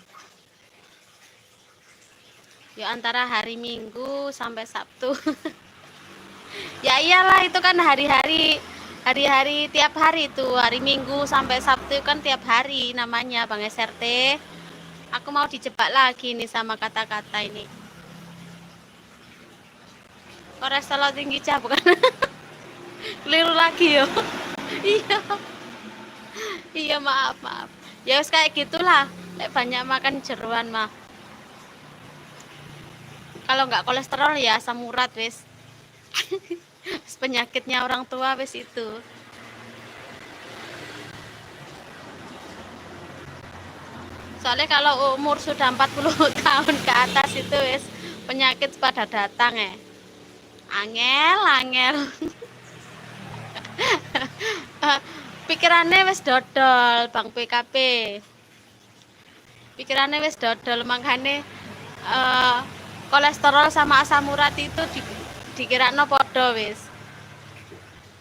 Yo antara hari Minggu sampai Sabtu. Ya iyalah itu kan hari-hari tiap hari itu, hari Minggu sampai Sabtu kan tiap hari namanya Bang SRT. Aku mau dijebak lagi nih sama kata-kata ini. Kolesterol tinggi cah bukan. Keliru lagi yo. Iya. Iya, maaf. Ya wis kayak gitulah. Lek banyak makan jeroan mah. Kalau nggak kolesterol ya asam urat wis. Penyakitnya orang tua wis itu. Soalnya kalau umur sudah 40 tahun ke atas itu wis penyakit pada datang ya. Angel. Pikirannya wis dodol Bang PKP. Pikirannya wis dodol makanya kolesterol sama asam urat itu dikirano podo wis.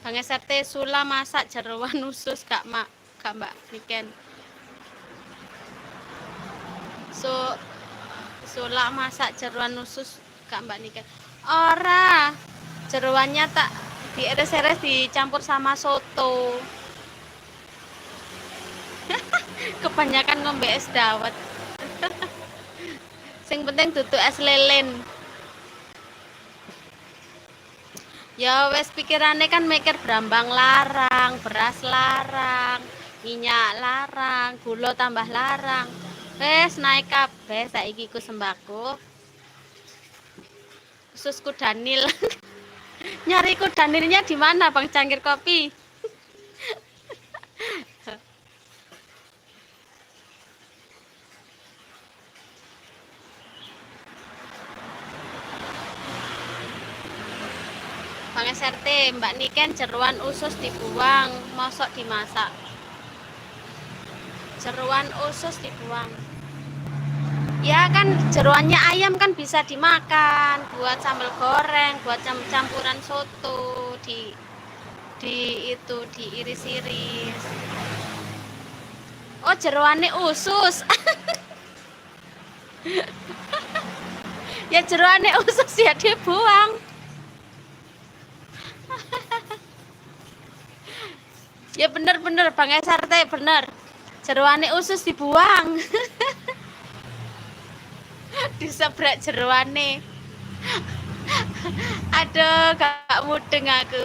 Bang SRT sula masak jeroan usus gak Mbak Niken. Sula masak jeroan usus gak Mbak Niken. Ora. Jeroannya tak diiris-iris dicampur sama soto. Kebanyakan ngombe es dawet. Sing penting duduk es lelen. Ya wes pikirannya kan mikir brambang larang, beras larang, minyak larang, gula tambah larang. Wes naik kabeh saiki ku sembako. Khususku Danil. Nyariku Danilnya di mana Bang Cangkir Kopi? Bang SRT, Mbak Niken jeruan usus dibuang, mosok dimasak. Jeruan usus dibuang. Ya kan jeruannya ayam kan bisa dimakan buat sambal goreng, buat campuran soto, itu diiris-iris. Oh, jeruannya usus. Ya jeruannya usus ya dibuang. Ya bener Bang SRT bener. Jeruannya usus dibuang. Disebrak jeruannya. Aduh, gak mudeng aku.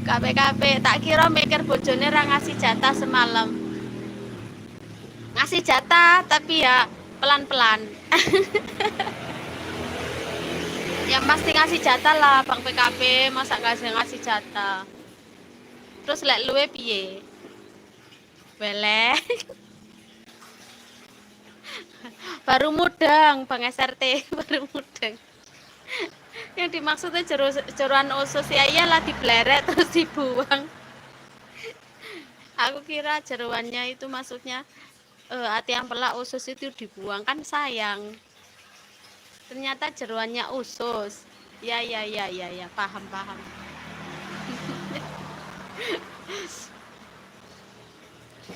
KPKP tak kira mikir bojone ra ngasih jatah semalam. Ngasih jatah tapi ya pelan-pelan. Ya pasti ngasih jatah lah Bang PKP, masa ngasih jatah. Terus lek luwe piye? Belek. Baru mudeng Bang SRT, baru mudeng. Yang dimaksudnya jeruan usus ya iyalah dibleret terus dibuang. Aku kira jeruannya itu maksudnya hati yang pelak usus itu dibuang kan sayang. Ternyata jeruannya usus. Ya paham.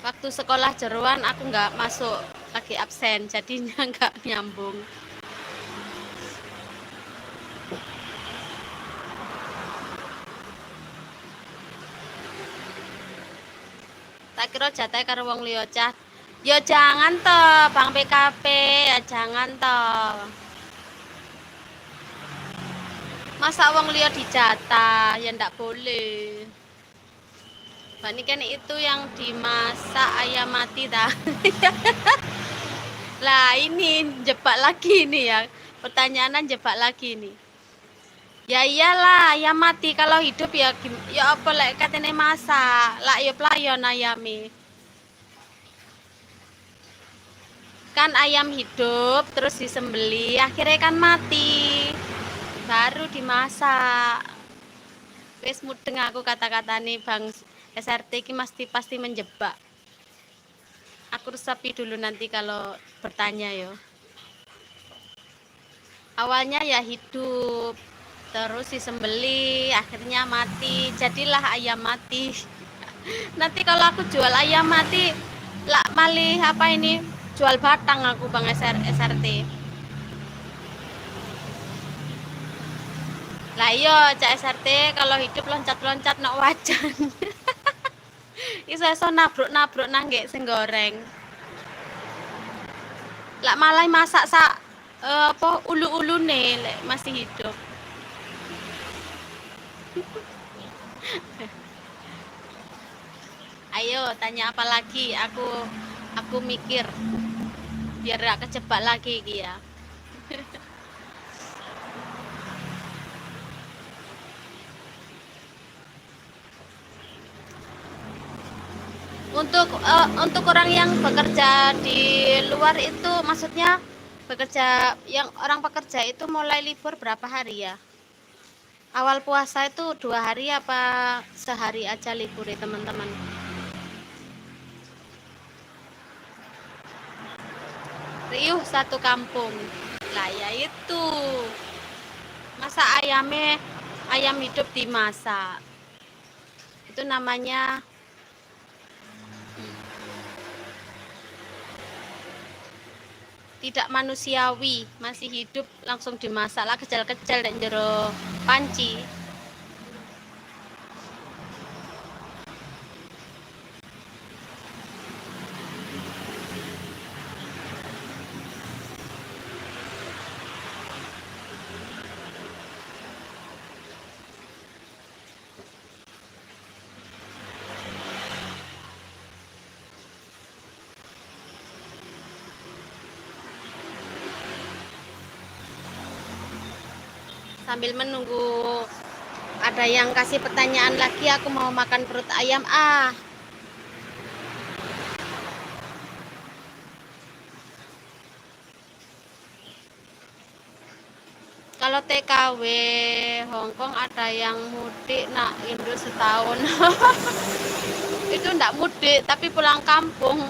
Waktu sekolah jeruan aku nggak masuk, lagi absen, jadinya nggak nyambung. Tak kira jatah karo wong liya cah. Ya jangan toh Bang PKP, ya jangan toh. Masa wong liya dijatah, ya ndak boleh. Mbak Niken itu yang dimasak ayam mati dah. Lah ini jebak lagi nih ya. Pertanyaan jebak lagi nih. Ya iyalah ayam mati, kalau hidup ya apa lek katene masak, lak ya playon ayame. Kan ayam hidup terus disembeli, akhirnya kan mati. Baru dimasak. Wis mudeng aku kata-katane Bang SRT ki pasti menjebak. Aku resapi dulu nanti kalau bertanya yo. Awalnya ya hidup, terus disembeli, akhirnya mati, jadilah ayam mati. Nanti kalau aku jual ayam mati, lah malih apa ini, jual batang aku Bang SRT. Lah iya Cak SRT kalau hidup loncat-loncat nak wajan. Iso nabruk-nabruk nanggek sing goreng. Lah malah masak sak apa ulu-ulune lek masih hidup. Ayo tanya apa lagi? Aku mikir biar gak kejebak lagi ya. Untuk orang yang bekerja di luar itu, maksudnya bekerja, yang orang pekerja itu mulai libur berapa hari ya? Awal puasa itu 2 hari apa sehari aja libur ya teman-teman? Riuh satu kampung. Lah ya itu. Masa ayam hidup dimasak. Itu namanya tidak manusiawi. Masih hidup langsung dimasak lah, kecil-kecil dan jero panci. Sambil menunggu ada yang kasih pertanyaan lagi, aku mau makan perut ayam. Kalau TKW Hongkong ada yang mudik nak Indo setahun. Itu enggak mudik tapi pulang kampung.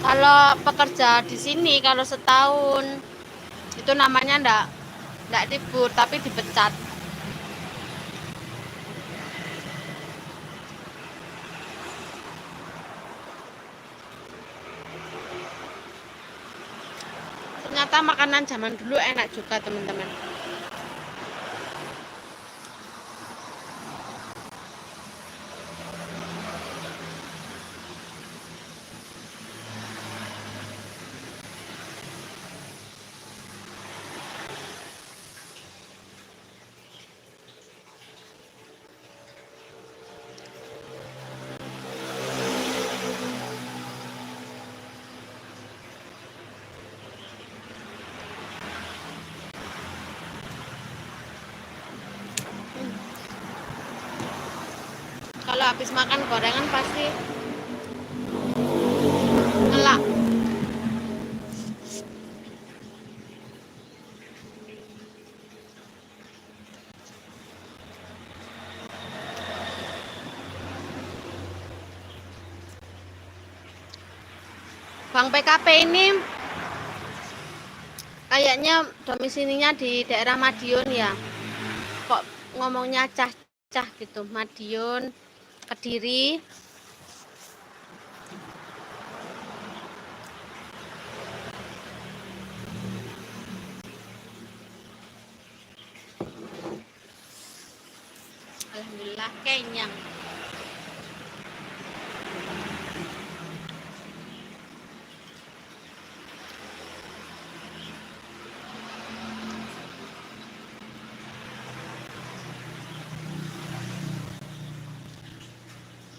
Kalau pekerja di sini kalau setahun itu namanya enggak libur tapi dipecat. Ternyata makanan zaman dulu enak juga teman-teman. Kalau habis makan gorengan pasti ngelak. Bang PKP ini kayaknya domisilinya di daerah Madiun ya. Kok ngomongnya cah-cah gitu. Madiun, Kediri. Alhamdulillah kenyang.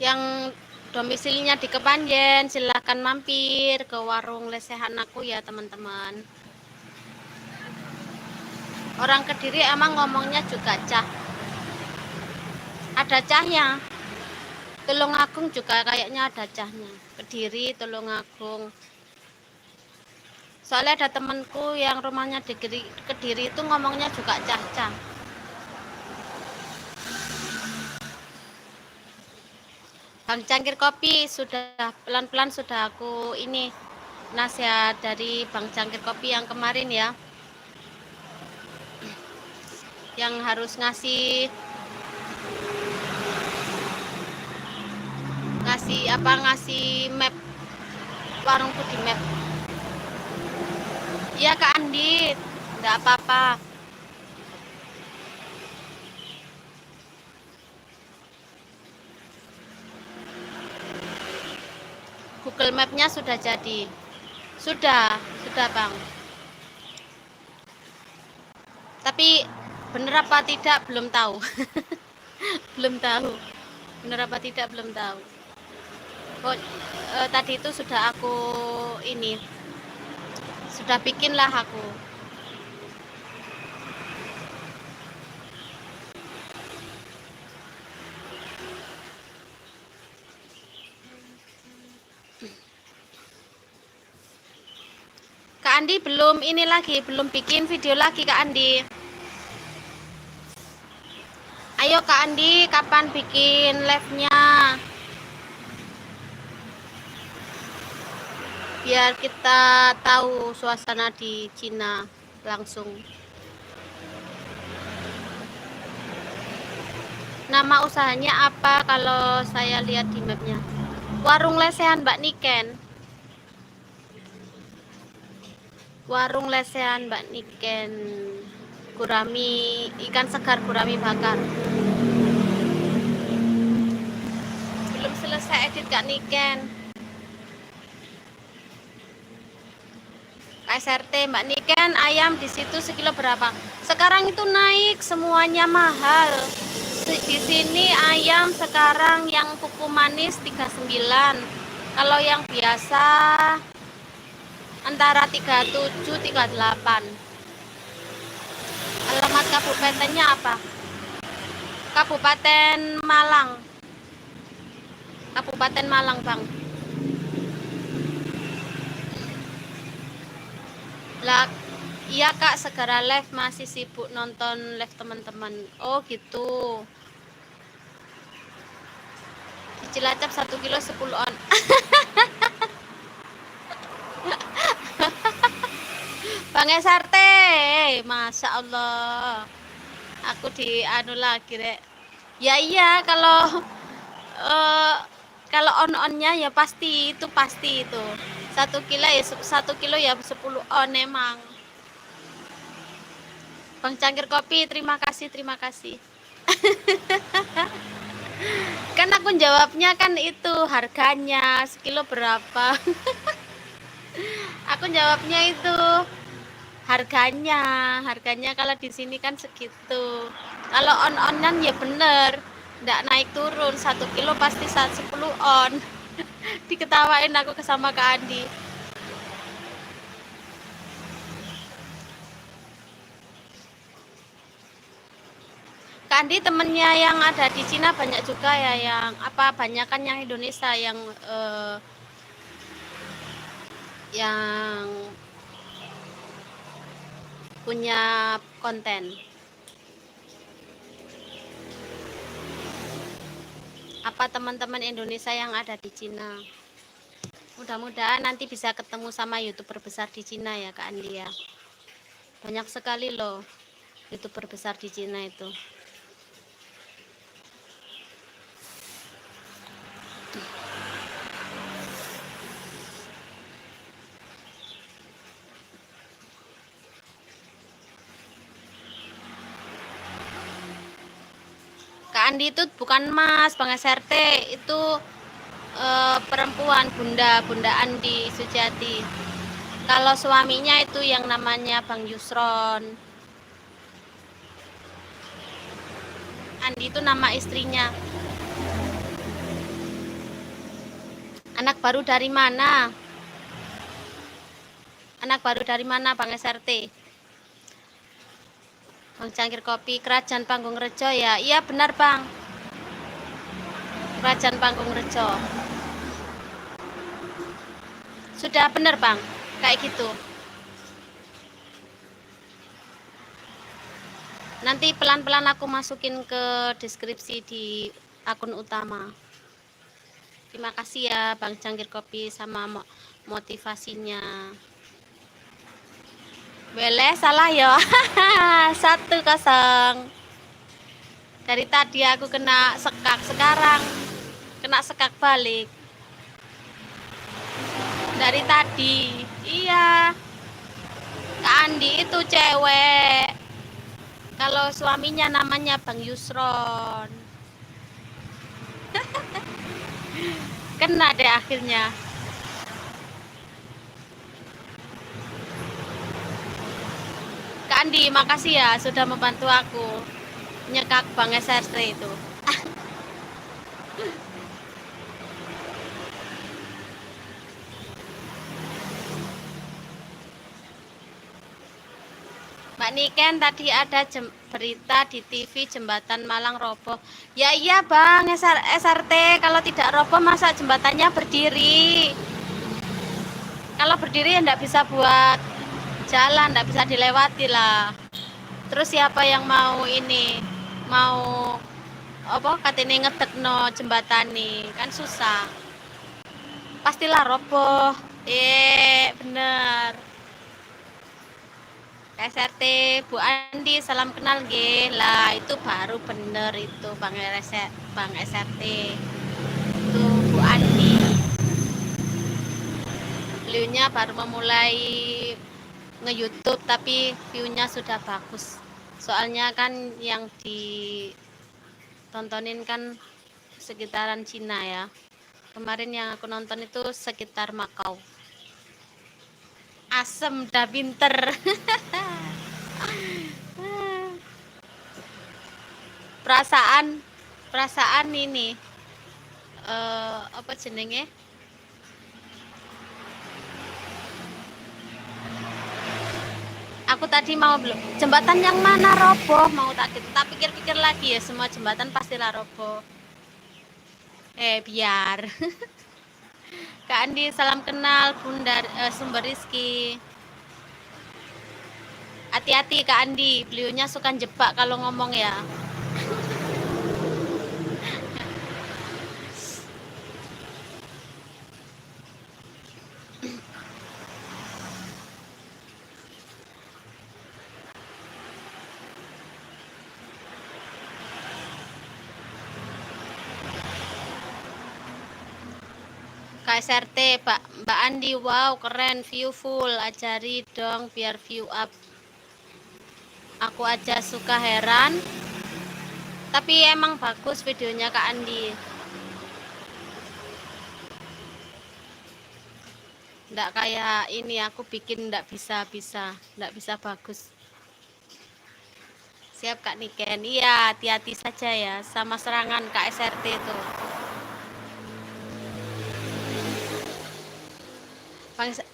Yang domisilinya di Kepanjen, silahkan mampir ke warung lesehan aku ya teman-teman. Orang Kediri emang ngomongnya juga cah. Ada cahnya. Tulungagung juga kayaknya ada cahnya. Kediri, Tulungagung. Soalnya ada temanku yang rumahnya di Kediri itu ngomongnya juga cah-cah. Bang Cangkir Kopi sudah pelan-pelan sudah aku ini nasihat dari Bang Cangkir Kopi yang kemarin ya, yang harus ngasih map warung tuh di map. Iya Kak Andi, enggak apa-apa. Google Map-nya sudah jadi. Sudah Bang. Tapi bener apa tidak belum tahu. Belum tahu. Bener apa tidak belum tahu. Oh, tadi itu sudah aku ini. Sudah bikinlah aku. Kak Andi belum ini lagi, belum bikin video lagi Kak Andi. Ayo Kak Andi, kapan bikin live-nya? Biar kita tahu suasana di Cina langsung. Nama usahanya apa kalau saya lihat di mapnya? Warung lesehan Mbak Niken. Warung lesehan Mbak Niken. Gurami, ikan segar gurami bakar. Belum selesai edit Kak Niken. KSRT Mbak Niken, ayam di situ sekilo berapa? Sekarang itu naik, semuanya mahal. Di sini ayam sekarang yang kuku manis 39. Kalau yang biasa antara 37 38. Alamat kabupatennya apa? Kabupaten Malang. Kabupaten Malang, Bang. Lah, iya Kak, segera live, masih sibuk nonton live teman-teman. Oh, gitu. Di Cilacap 1 kilo 10 on. Bang Esarte, Masya Allah. Aku di anu lagi, Rek. Ya iya, kalau on-onnya ya pasti itu 1 kilo ya 1 kilo ya 10 on emang. Bang Cangkir Kopi, terima kasih. Kan aku jawabnya kan itu harganya sekilo berapa. Aku jawabnya itu harganya kalau di sini kan segitu. Kalau on-onan ya bener, nggak naik turun, 1 kilo pasti 10 on. Diketawain aku sama Kak Andi. Kak Andi temennya yang ada di Cina banyak juga ya, yang apa banyak kan yang Indonesia yang punya konten. Apa teman-teman Indonesia yang ada di Cina. Mudah-mudahan nanti bisa ketemu sama YouTuber besar di Cina ya Kak Andi ya. Banyak sekali loh YouTuber besar di Cina itu. Kak Andi itu bukan Mas, Bang SRT, itu perempuan, Bunda Andi Sujati. Kalau suaminya itu yang namanya Bang Yusron. Andi itu nama istrinya. Anak baru dari mana? Anak baru dari mana Bang SRT? Bang Cangkir Kopi, Kerajaan Panggung Rejo ya. Iya benar Bang, Kerajaan Panggung Rejo. Sudah benar Bang, kayak gitu. Nanti pelan-pelan aku masukin ke deskripsi di akun utama. Terima kasih ya Bang Cangkir Kopi sama motivasinya. Boleh salah ya. 1-0. Dari tadi aku kena sekak, sekarang kena sekak balik. Dari tadi. Iya. Kak Andi itu cewek. Kalau suaminya namanya Bang Yusron. Kena deh akhirnya. Andi, makasih ya sudah membantu aku nyekak Bang SRT itu. Mbak Niken, tadi ada berita di TV jembatan Malang roboh. Ya iya Bang, SRT kalau tidak roboh masa jembatannya berdiri. Kalau berdiri ya enggak bisa buat jalan, enggak bisa dilewati lah. Terus siapa yang mau ini? Mau apa katanya ngedekno jembatan nih? Kan susah. Pastilah roboh. Bener. SRT Bu Andi, salam kenal G. Lah itu baru bener itu Bang SRT. Itu Bu Andi. Beliaunya baru memulai nge-YouTube tapi view-nya sudah bagus. Soalnya kan yang ditontonin kan sekitaran Cina ya. Kemarin yang aku nonton itu sekitar Makau. Asem dah pinter. perasaan ini apa jenenge, aku tadi mau belum jembatan yang mana roboh mau tak pikir-pikir lagi ya, semua jembatan pastilah roboh. Biar Kak Andi, salam kenal Bunda Sumber Rizki. Hati-hati Kak Andi, beliaunya suka jebak kalau ngomong ya. KSRT Mbak Andi, wow keren, view full, ajari dong biar view up. Aku aja suka heran, tapi emang bagus videonya Kak Andi. Nggak kayak ini aku bikin nggak bisa bagus. Siap Kak Niken. Iya, hati-hati saja ya sama serangan KSRT itu.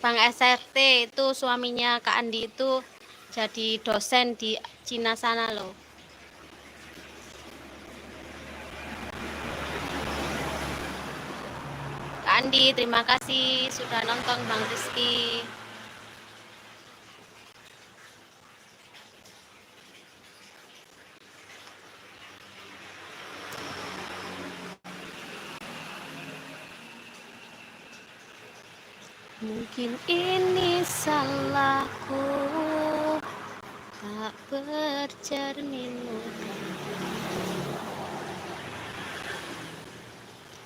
Bang SRT itu suaminya Kak Andi itu jadi dosen di Cina sana loh. Kak Andi, terima kasih sudah nonton Bang Rizky. Mungkin ini salahku, tak bercermin.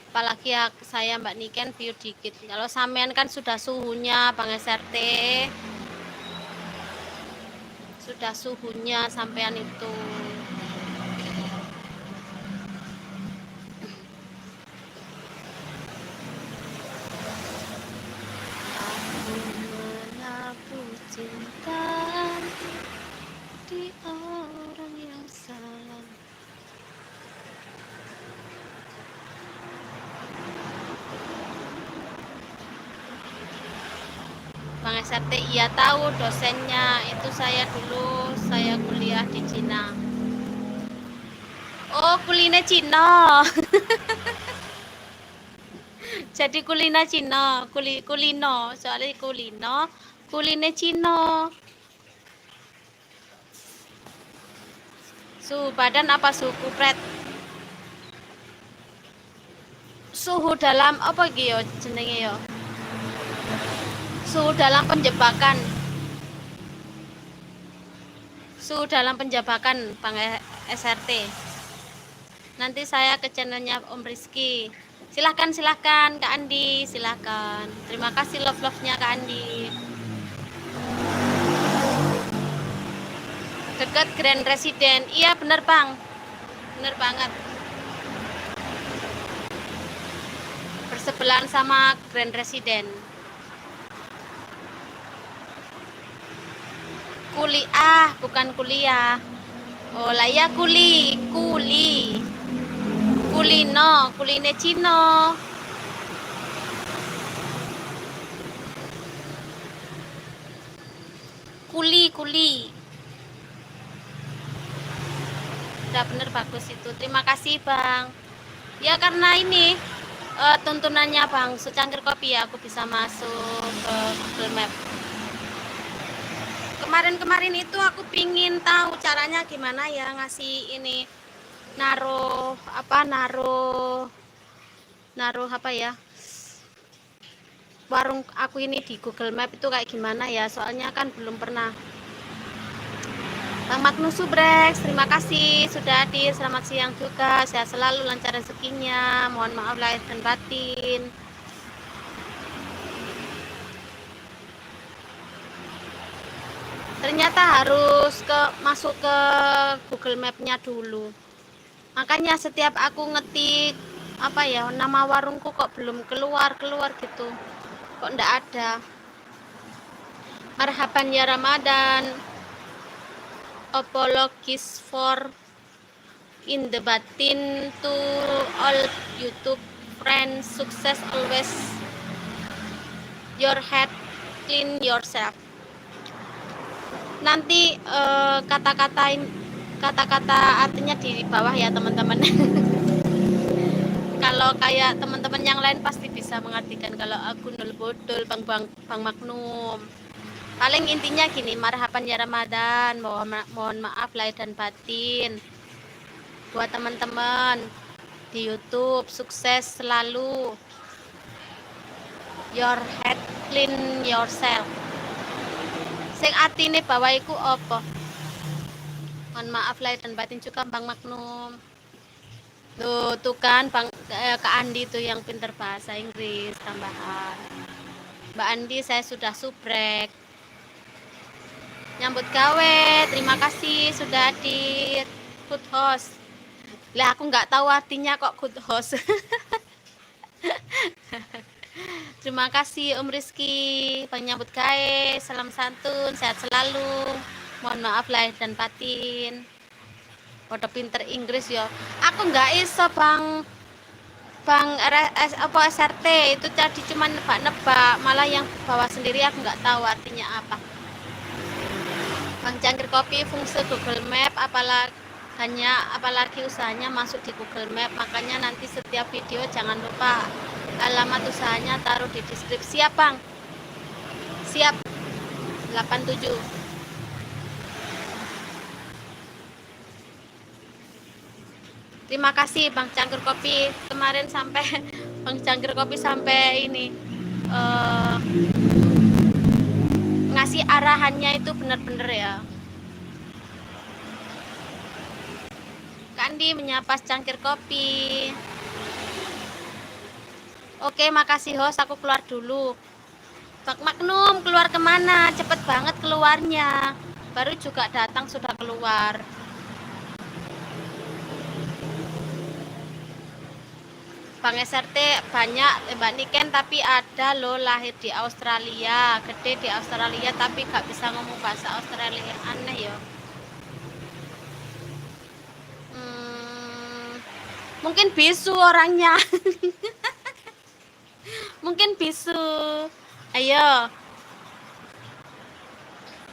Apalagi ya saya Mbak Niken view dikit. Kalau sampean kan sudah suhunya Bang SRT, sudah suhunya sampean itu. Aku menabuh cinta di orang yang salah. Bang SRT, iya tahu dosennya itu saya dulu, saya kuliah di Cina. Oh, kuliner Cina. Jadi kuliner Cina, kulino, soalnya kuliner Cina. Suhu badan apa suhu kupret? Suhu dalam apa gitu jenenge yo? Suhu dalam penjebakan. Suhu dalam penjebakan Bang SRT. Nanti saya ke channelnya Om Rizky. Silahkan Kak Andi, silahkan. Terima kasih love-nya Kak Andi. Dekat Grand Resident. Iya bener Bang, bener banget. Bersebelahan sama Grand Resident. Kuliah, bukan kuliah. Oh lah ya kuli. Kulino, kuline Cino. Kuli. Udah bener, bagus itu. Terima kasih Bang. Ya karena ini tuntunannya Bang secangkir kopi ya aku bisa masuk ke Google Map. Kemarin itu aku pingin tahu caranya gimana ya ngasih ini naruh apa ya, warung aku ini di Google Map itu kayak gimana ya, soalnya kan belum pernah. Bang Magnus Subrex, terima kasih sudah hadir. Selamat siang juga, sehat selalu, lancar rezekinya. Mohon maaf lahir dan batin. Ternyata harus masuk ke Google Map-nya dulu. Makanya setiap aku ngetik apa ya, nama warungku kok belum keluar gitu. Kok ndak ada. Marhaban ya Ramadan. Apologies for in the batin to all YouTube friends. Success always. Your head clean yourself. Nanti kata-kata artinya di bawah ya teman-teman. Kalau kayak teman-teman yang lain pasti bisa mengartikan. Kalau aku nul bodol Bang Magnum. Paling intinya gini, marhaban ya Ramadan, mohon maaf lahir dan batin. Buat teman-teman di YouTube sukses selalu. Your head clean yourself. Sing artine bawah iku apa? Mohon maaf lahir dan batin juga Bang Magnum. Tuh kan Kak Andi tuh yang pinter bahasa Inggris tambahan. Mbak Andi saya sudah subrek. Nyambut gawe, terima kasih sudah hadir. Good host. Lah aku nggak tahu artinya kok good host. Terima kasih Om Rizky, penyambut gawe, salam santun, sehat selalu. Mohon maaf lahir dan batin. Pada pinter Inggris ya. Aku nggak iso Bang SRT itu tadi cuma nebak-nebak, malah yang bawa sendiri aku nggak tahu artinya apa. Bang Cangkir Kopi fungsi Google Map, apalagi usahanya masuk di Google Map, makanya nanti setiap video jangan lupa alamat usahanya taruh di deskripsi. Siap Bang? Siap. 87. Terima kasih Bang Cangkir Kopi. Kemarin sampai Bang Cangkir Kopi sampai ini ngasih arahannya itu benar-benar ya. Kandi menyapa Cangkir Kopi. Oke, makasih host, aku keluar dulu. Bang Magnum keluar kemana? Cepet banget keluarnya. Baru juga datang sudah keluar. Bang SRT banyak Mbak Niken, tapi ada loh lahir di Australia, gede di Australia tapi gak bisa ngomong bahasa Australia. Aneh ya. Mungkin bisu orangnya. Mungkin bisu. Ayo.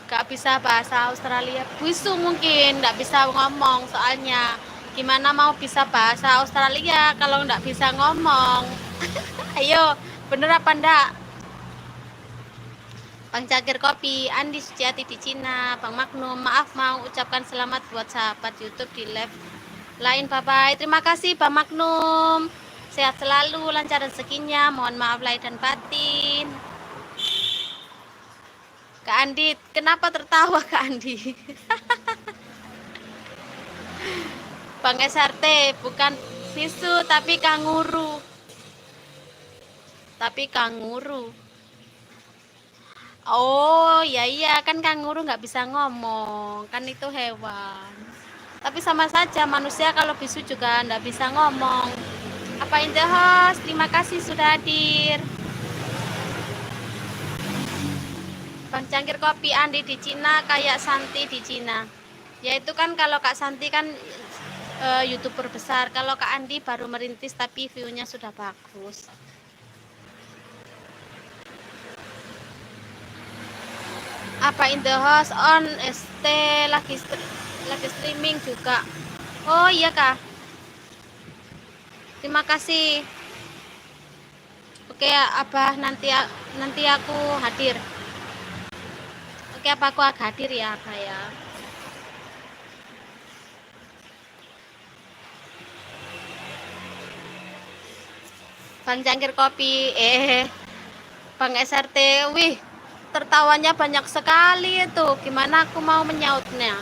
Gak bisa bahasa Australia. Bisu mungkin, gak bisa ngomong soalnya. Gimana mau bisa bahasa Australia kalau nggak bisa ngomong? Ayo, bener apa ndak? Bang Cangkir Kopi, Andi Suciati di Cina, Bang Magnum, maaf mau ucapkan selamat buat sahabat YouTube di live lain. Bye-bye. Terima kasih Bang Magnum. Sehat selalu, lancar rezekinya. Mohon maaf lahir dan batin. Kak Andi, kenapa tertawa Kak Andi? Bang SRT bukan bisu tapi kanguru. Oh iya kan kanguru nggak bisa ngomong, kan itu hewan. Tapi sama saja manusia kalau bisu juga nggak bisa ngomong. Apa in the host? Terima kasih sudah hadir. Bang Cangkir Kopi, Andi di Cina kayak Santi di Cina. Ya itu kan kalau Kak Santi kan YouTuber besar. Kalau Kak Andi baru merintis tapi view-nya sudah bagus. Apa in the house on ST lagi streaming juga. Oh iya Kak. Terima kasih. Oke Abah, nanti aku hadir. Oke, apa aku hadir ya Abah ya. Bang Cangkir Kopi, Bang SRT, wih, tertawanya banyak sekali itu. Gimana aku mau menyautnya?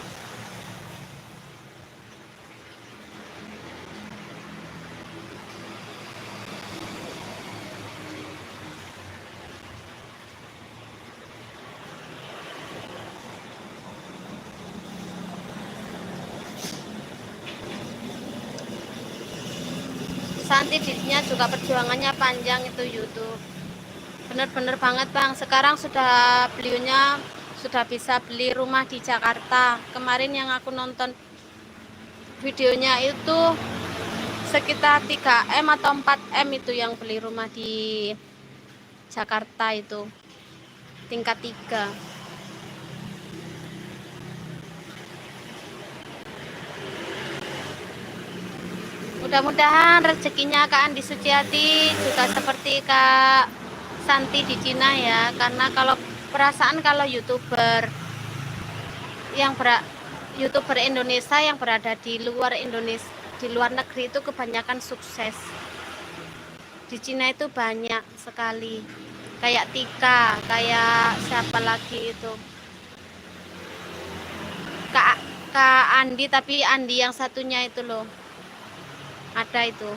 Santi didinya juga perjuangannya panjang itu YouTube. Bener-bener banget Bang. Sekarang beliaunya sudah bisa beli rumah di Jakarta. Kemarin yang aku nonton videonya itu sekitar 3M atau 4M itu yang beli rumah di Jakarta itu. Tingkat 3. Mudah-mudahan rezekinya Kak Andi Suciati juga seperti Kak Santi di Cina ya, karena kalau perasaan kalau YouTuber Indonesia yang berada di luar Indonesia, di luar negeri itu kebanyakan sukses. Di Cina itu banyak sekali. Kayak Tika, kayak siapa lagi itu? Kak Andi, tapi Andi yang satunya itu loh. Ada itu.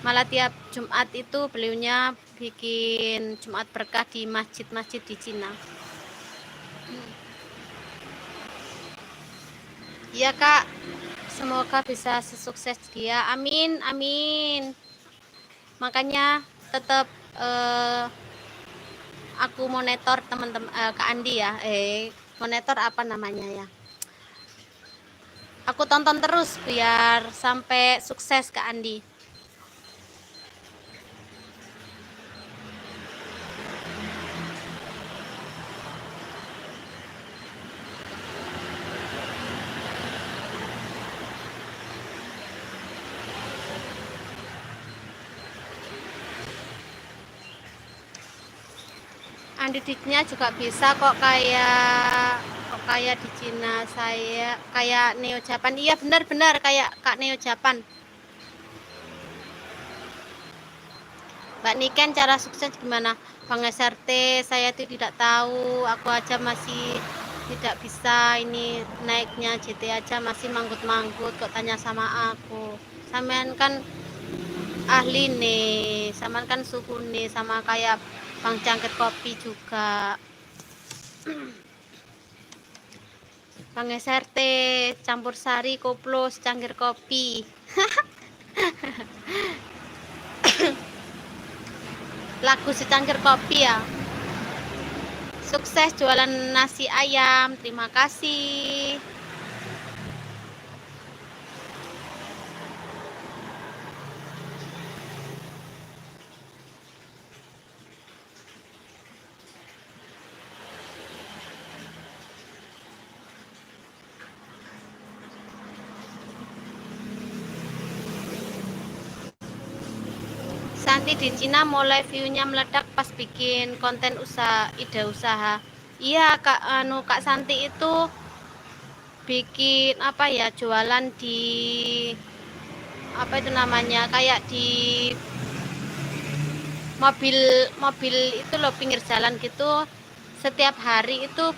Malah tiap Jumat itu beliaunya bikin Jumat berkah di masjid-masjid di Cina. Iya Kak, semoga bisa sesukses dia. Amin, amin. Makanya tetap aku monitor teman-teman Kak Andi ya. Monitor apa namanya ya? Aku tonton terus biar sampai sukses Kak Andi. Andi Diknya juga bisa kok kayak di Cina. Saya kayak Neo Japan. Iya benar-benar kayak Kak Neo Japan. Mbak Niken, cara sukses gimana? Bang SRT, saya itu tidak tahu. Aku aja masih tidak bisa ini naiknya GT aja masih manggut-manggut kok tanya sama aku. Sampean kan ahli nih, sampean kan suhu nih sama kayak Bang Cangkir Kopi juga. Bang SRT, campur sari, koplo, secangkir kopi. Lagu secangkir kopi ya. Sukses jualan nasi ayam. Terima kasih. Santi di Cina mulai view-nya meledak pas bikin konten ide usaha. Iya Kak Santi itu bikin apa ya, jualan di apa itu namanya, kayak di mobil itu loh, pinggir jalan gitu. Setiap hari itu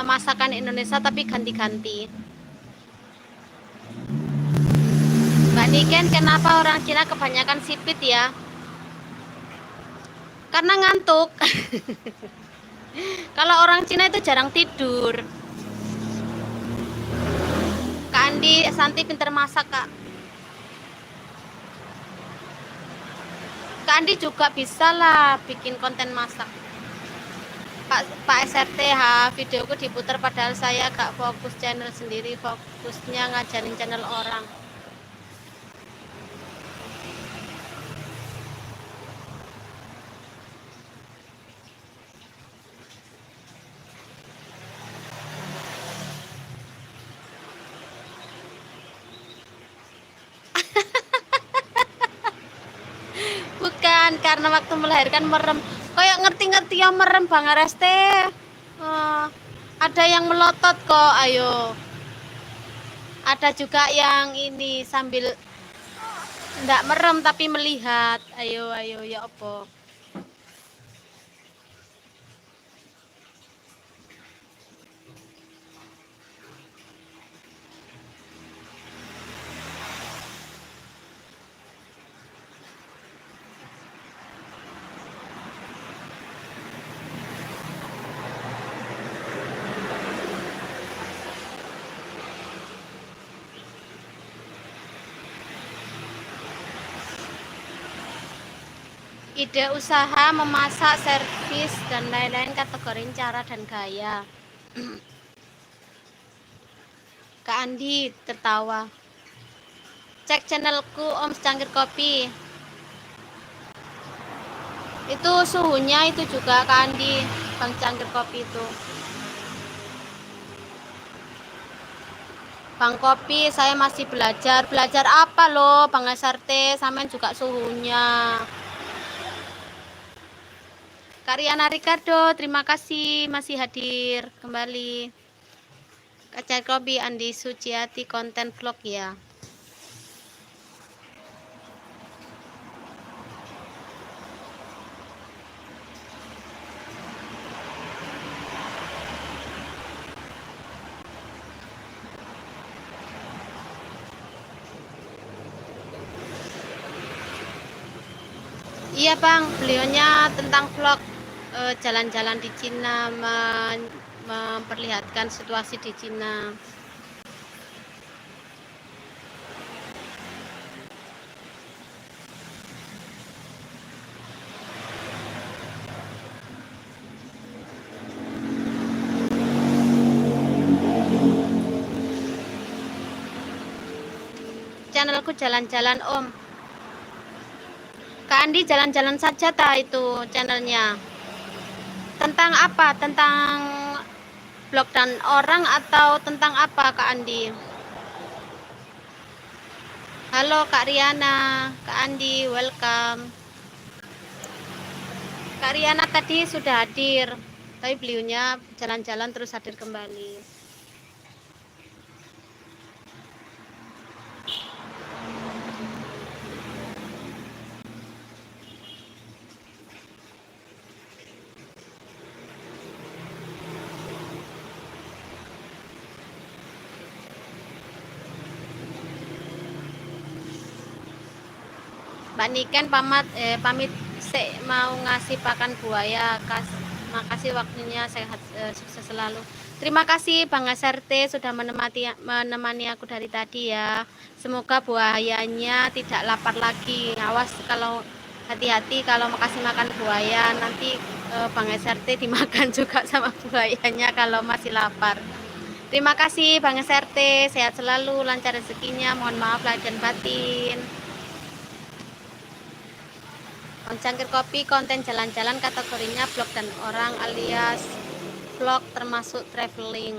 masakan Indonesia tapi ganti-ganti. Mbak Niken, kenapa orang Cina kebanyakan sipit ya? Karena ngantuk. Kalau orang Cina itu jarang tidur. Kak Andi, Santi pinter masak Kak. Kak Andi juga bisa lah bikin konten masak. Pak SRT, videoku diputar padahal saya gak fokus channel sendiri, fokusnya ngajarin channel orang. Bukan, karena waktu melahirkan merem. Kayak ngerti-ngerti yang merem Bang RST. Ada yang melotot kok, ayo. Ada juga yang ini sambil enggak merem tapi melihat. Ayo, ayo, ya opo. Ide usaha, memasak, servis, dan lain-lain kategori cara dan gaya. Kak Andi tertawa. Cek channelku Om Secangkir Kopi. Itu suhunya itu juga Kak Andi, Bang Cangkir Kopi itu. Bang Kopi, saya masih belajar. Belajar apa loh Bang SRT? Samain juga suhunya. Kak Riana Ricardo, terima kasih masih hadir kembali. Kak Cangkir Kopi, Andi Suciati, konten vlog ya. Iya Bang, beliaunya tentang vlog jalan-jalan di Cina, memperlihatkan situasi di Cina. Channelku jalan-jalan Om. Kak Andi jalan-jalan saja itu channelnya. Tentang apa? Tentang blog dan orang atau tentang apa Kak Andi? Halo Kak Riana, Kak Andi, welcome. Kak Riana tadi sudah hadir, tapi beliaunya jalan-jalan terus hadir kembali. Mbak Niken pamit mau ngasih pakan buaya. Makasih waktunya, sehat sukses selalu. Terima kasih Bang SRT sudah menemani aku dari tadi ya. Semoga buayanya tidak lapar lagi. Awas kalau hati-hati kalau kasih makan buaya, nanti Bang SRT dimakan juga sama buayanya kalau masih lapar. Terima kasih Bang SRT, sehat selalu, lancar rezekinya, mohon maaf lahir dan batin. Bang Cangkir Kopi, konten jalan-jalan kategorinya vlog dan orang alias vlog termasuk traveling.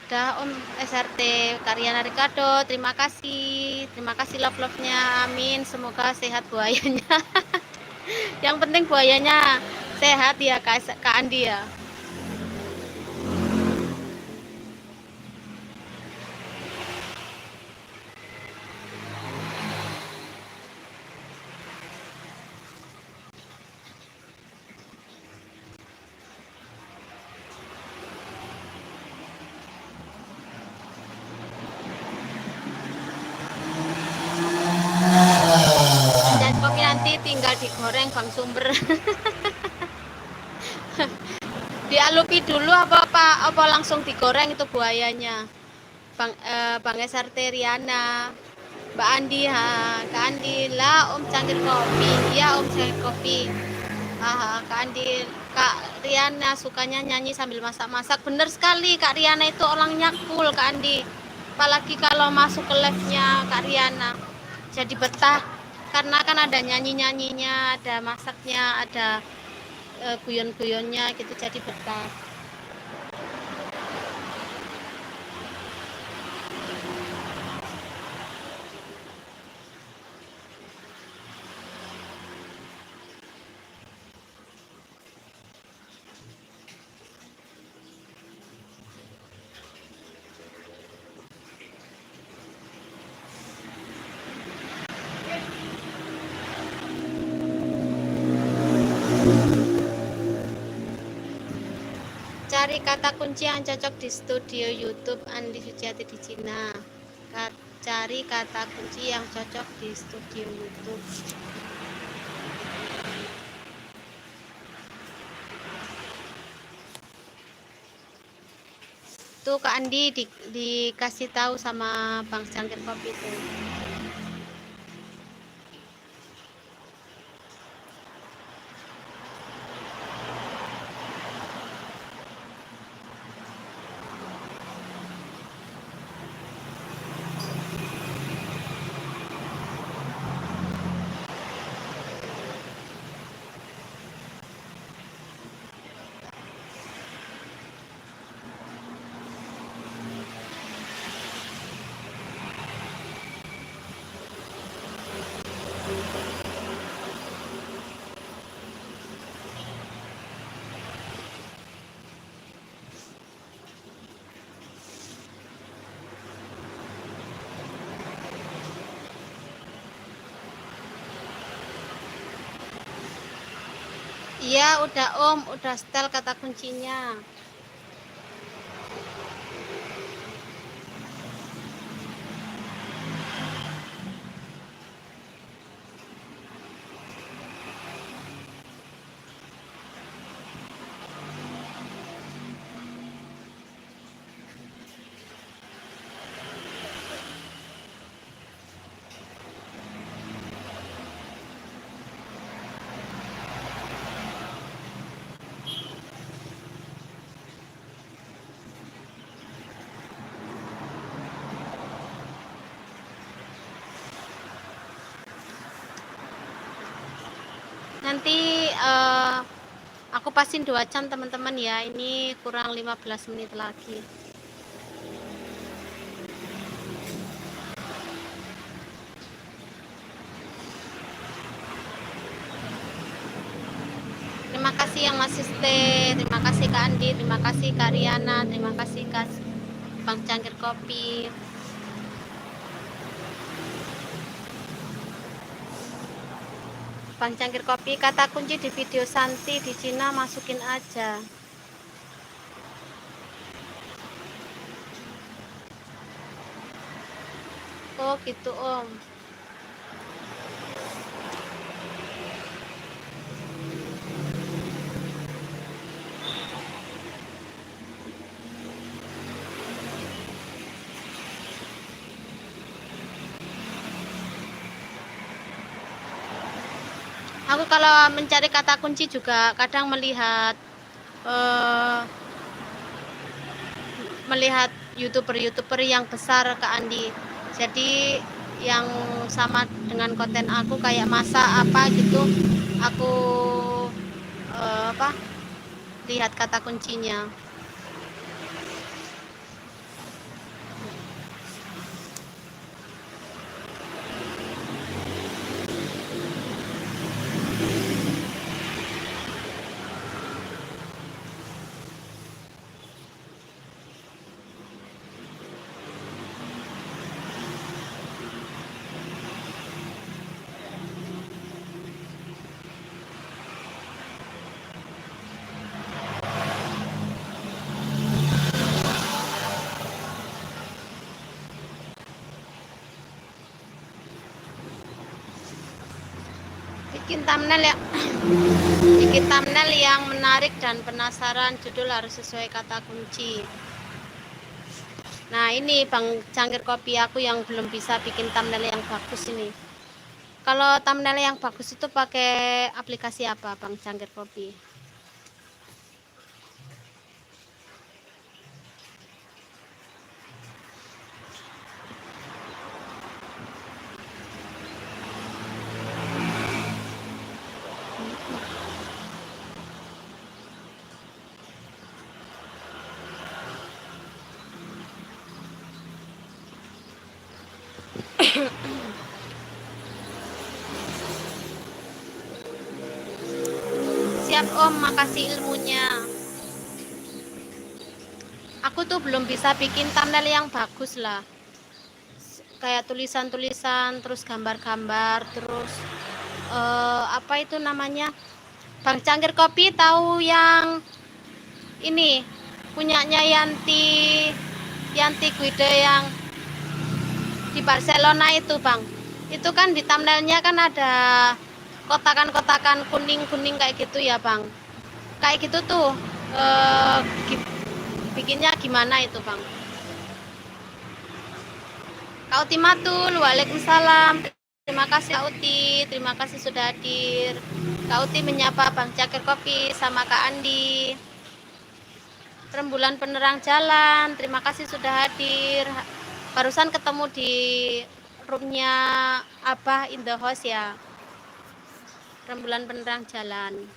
Udah Om SRT. Karyana Ricardo, terima kasih love-nya, amin, semoga sehat buayanya. Yang penting buayanya sehat ya Kak Andi ya. Dan kopi nanti tinggal digoreng Bang Sumber. Dialupi dulu apa langsung digoreng itu buayanya. Bang SRT Riana, Mbak Andi, Kak Andi lah Om Cangkir Kopi, ya Om Cangkir Kopi, Kak Andi, Kak Riana sukanya nyanyi sambil masak-masak. Bener sekali, Kak Riana itu orangnya cool, Kak Andi. Apalagi kalau masuk ke live-nya Kak Riana, jadi betah. Karena kan ada nyanyi-nyanyinya, ada masaknya, ada guyon-guyonnya gitu, jadi betah. Cari kata kunci yang cocok di studio YouTube Andi Suciati di Cina. Cari kata kunci yang cocok di studio YouTube. Tuh Kak Andi dikasih tahu sama Bang Cangkir Kopi tuh. Iya udah Om, udah setel kata kuncinya. Nanti aku pasin 2 jam teman-teman ya. Ini kurang 15 menit lagi. Terima kasih yang masih stay. Terima kasih Kak Andi, terima kasih Kak Riana, terima kasih Kak Bang Cangkir Kopi. Bang Cangkir Kopi, kata kunci di video Santi di Cina masukin aja. Oh gitu Om. Aku kalau mencari kata kunci juga kadang melihat youtuber yang besar Kak Andi. Jadi yang sama dengan konten aku kayak masak apa gitu, aku lihat kata kuncinya. Bikin thumbnail yang menarik dan penasaran, judul harus sesuai kata kunci. Nah ini Bang Cangkir Kopi, aku yang belum bisa bikin thumbnail yang bagus ini. Kalau thumbnail yang bagus itu pakai aplikasi apa Bang Cangkir Kopi? Siap Om, makasih ilmunya. Aku tuh belum bisa bikin thumbnail yang bagus lah, kayak tulisan-tulisan, terus gambar-gambar, terus apa itu namanya, Bang Cangkir Kopi tahu yang ini punyanya Yanti Guide yang di Barcelona itu Bang, itu kan di thumbnailnya kan ada kotakan-kotakan kuning-kuning kayak gitu ya Bang, kayak gitu tuh bikinnya gimana itu Bang? Kak Uti Matul, waalaikumsalam. Terima kasih Kak Uti, terima kasih sudah hadir. Kak Uti menyapa Bang Cakir Kopi sama Kak Andi. Rembulan penerang jalan, terima kasih sudah hadir. Barusan ketemu di roomnya Abah in the house ya. Rembulan penerang jalan.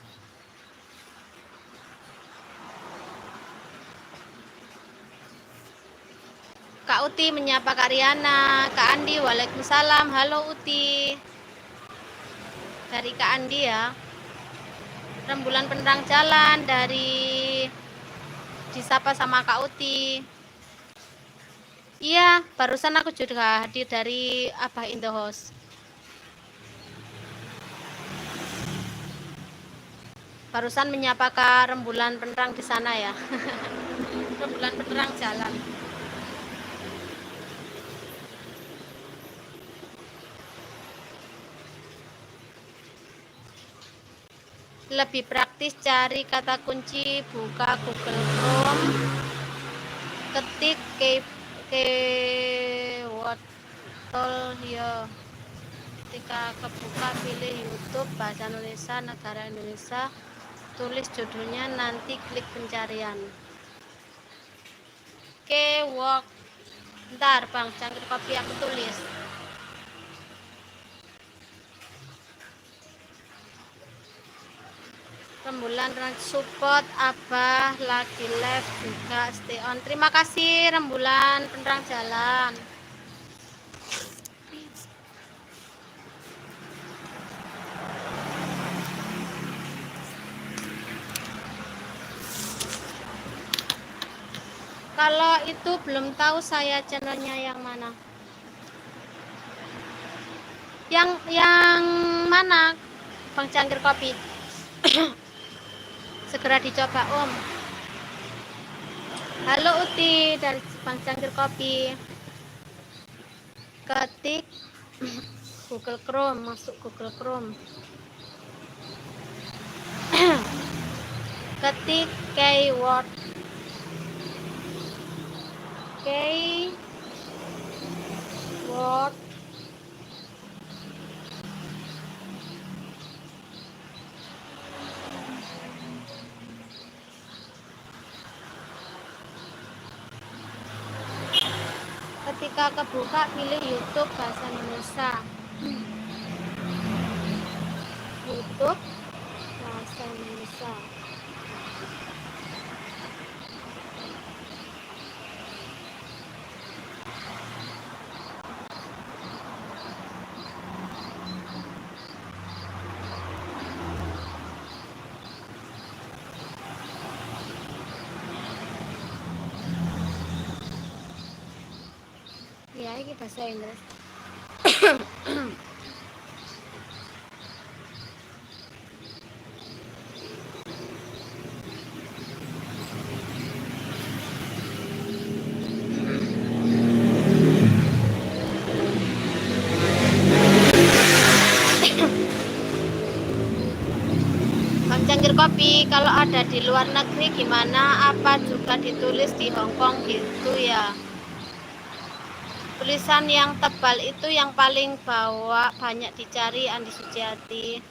Kak Uti menyapa Kak Riana, Kak Andi, waalaikumsalam. Halo Uti. Dari Kak Andi ya. Rembulan penerang jalan dari disapa sama Kak Uti. Iya, barusan aku juga hadir dari Abah in the house. Barusan menyapa Kak rembulan penerang di sana ya. Rembulan penerang jalan. Lebih praktis cari kata kunci, buka Google Chrome, ketik keyword ya. Ketika kebuka pilih YouTube bahasa Indonesia negara Indonesia, tulis judulnya, nanti klik pencarian. Keyword, ntar Bang Cangkir Kopi aku tulis. Rembulan support Abah lagi live juga, stay on. Terima kasih Rembulan penerang jalan. Kalau itu belum tahu saya channelnya yang mana. Yang mana Bang Cangkir Kopi? Segera dicoba Om. Halo Uti dari Bang Cangkir Kopi. Ketik Google Chrome, masuk Google Chrome. Ketik keyword ketika kebuka pilih YouTube bahasa Indonesia. YouTube bahasa Indonesia. Ya, ini bahasa Inggris. Bang Cangkir Kopi, kalau ada di luar negeri gimana? Apa juga ditulis di Hong Kong gitu ya? Tulisan yang tebal itu yang paling banyak dicari Andi Suciati.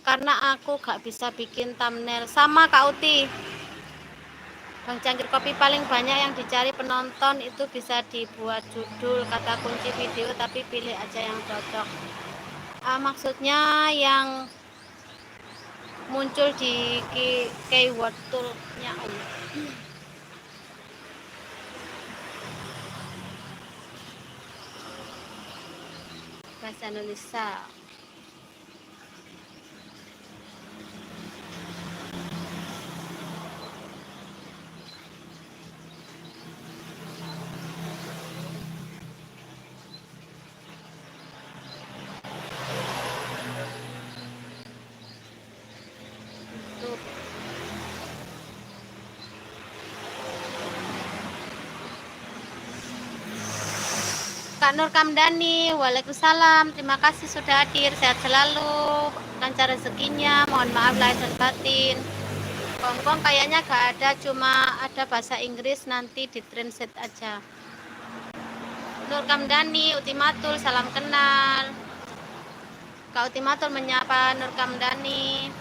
Karena aku gak bisa bikin thumbnail. Sama Kak Uti. Bang Cangkir Kopi paling banyak yang dicari penonton itu bisa dibuat judul, kata kunci video, tapi pilih aja yang cocok. Maksudnya yang muncul di keyword toolnya Om. bahasa Indonesia. Tuh. Kak Nur Kamdani, waalaikumsalam. Terima kasih sudah hadir. Sehat selalu, lancar rezekinya. Mohon maaf lahir dan batin. Hongkong kayaknya gak ada, cuma ada bahasa Inggris, nanti di translate aja. Nur Kamdani, Utimatul, salam kenal. Kak Utimatul menyapa Nur Kamdani.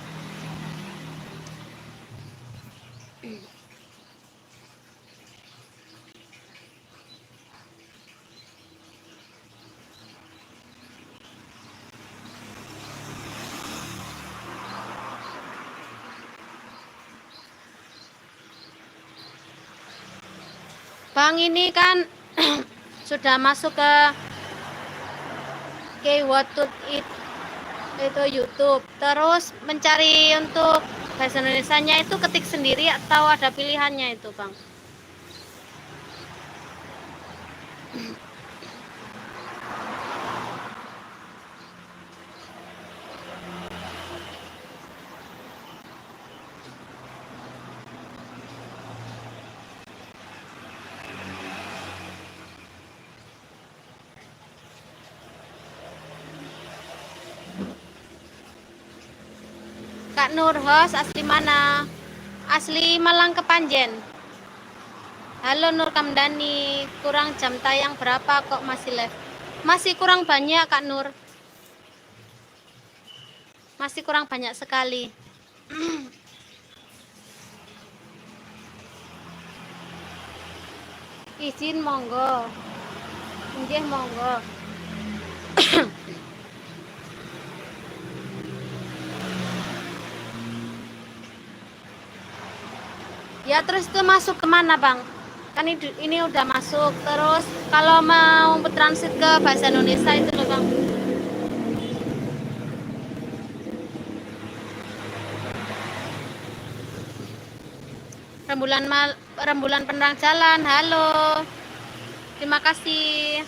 Bang, ini kan sudah masuk ke keyword itu YouTube. Terus mencari untuk bahasa Indonesianya itu ketik sendiri atau ada pilihannya itu, Bang? Kak Nur, host asli mana? Asli Malang Kepanjen. Halo Nur Kamdani, kurang jam tayang berapa kok masih live? Masih kurang banyak Kak Nur. Masih kurang banyak sekali. Izin monggo. Nggih monggo. Ya terus itu masuk kemana Bang? Kan ini udah masuk. Terus kalau mau transit ke bahasa Indonesia itu loh Bang. Rembulan penerang jalan. Halo. Terima kasih.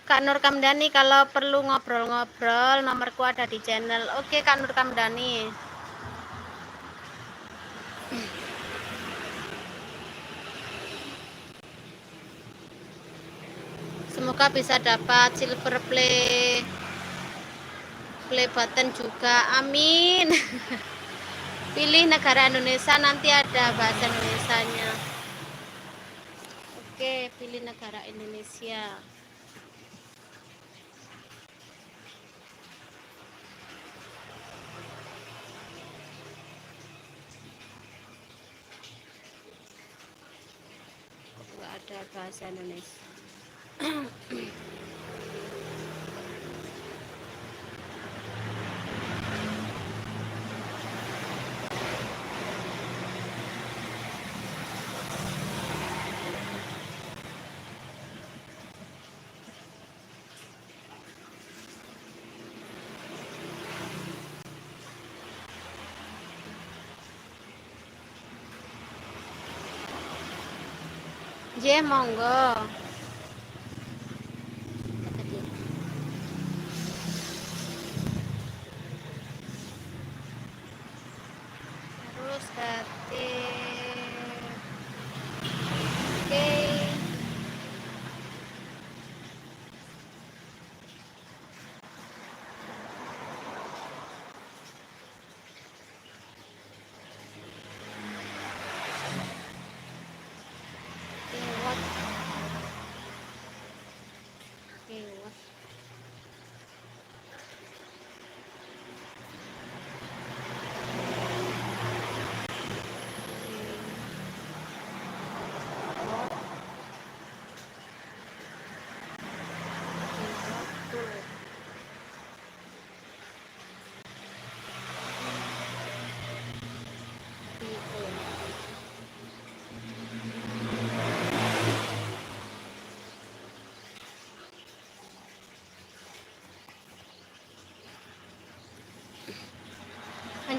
Kak Nur Kamdani, kalau perlu ngobrol-ngobrol, nomorku ada di channel. Oke Kak Nur Kamdani. Semoga bisa dapat silver play button juga. Amin. Pilih negara Indonesia, nanti ada bahasa Indonesianya. Oke, pilih negara Indonesia. Nggak ada bahasa Indonesia. J monggo. Terus ketik. Oke.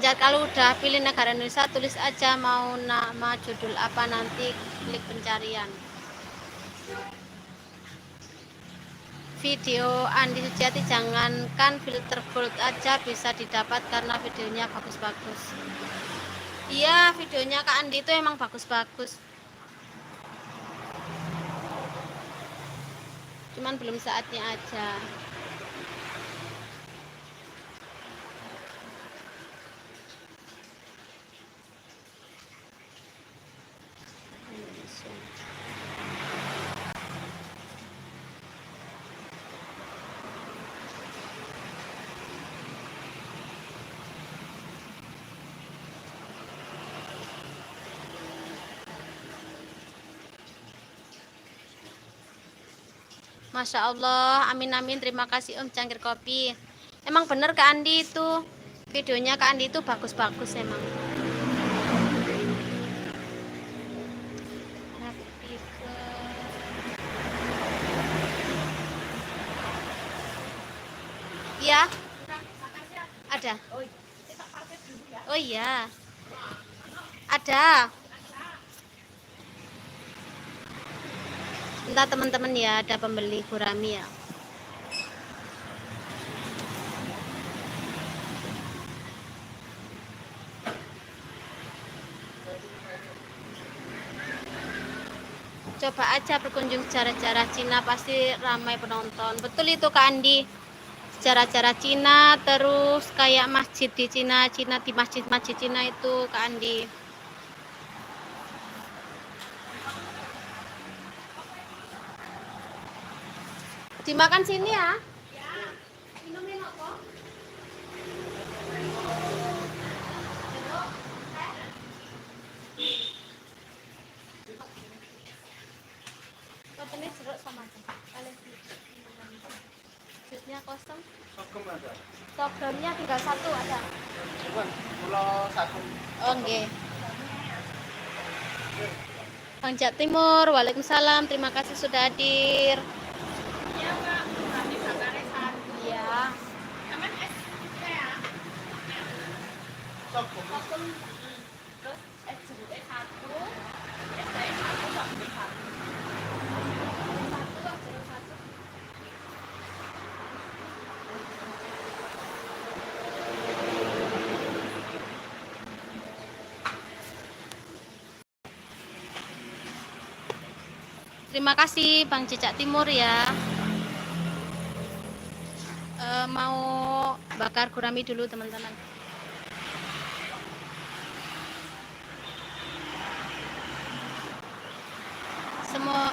pencet. Kalau udah pilih negara Indonesia, tulis aja mau nama judul apa, nanti klik pencarian. Video Andi Suciati jangankan filter gold aja bisa didapat karena videonya bagus-bagus. Iya, videonya Kak Andi itu emang bagus-bagus. Cuman belum saatnya aja. Masya Allah, amin amin, terima kasih Om Cangkir Kopi. Emang bener Kak Andi itu, videonya Kak Andi itu bagus-bagus emang. Iya, ada. Oh iya, ada. Entah teman-teman ya, ada pembeli gurami ya. Coba aja berkunjung sejarah-sejarah Cina, pasti ramai penonton. Betul itu Kak Andi. Sejarah-sejarah Cina, terus kayak masjid di Cina di masjid-masjid Cina itu Kak Andi. Dimakan sini ya. Minumin apa? Ini jeruk sama jusnya kosong. Sogem ada. Sogemnya tinggal satu ada. Pulau satu. Oh nggih. Bang Jak Timur, waalaikumsalam. Terima kasih sudah hadir. Iya Kak, berarti bakare satu. Iya. Aman es ya. Sogem. Terus es jeruk satu. Es teh satu, sogem satu. Terima kasih Bang Cicak Timur ya. Mau bakar gurami dulu teman-teman.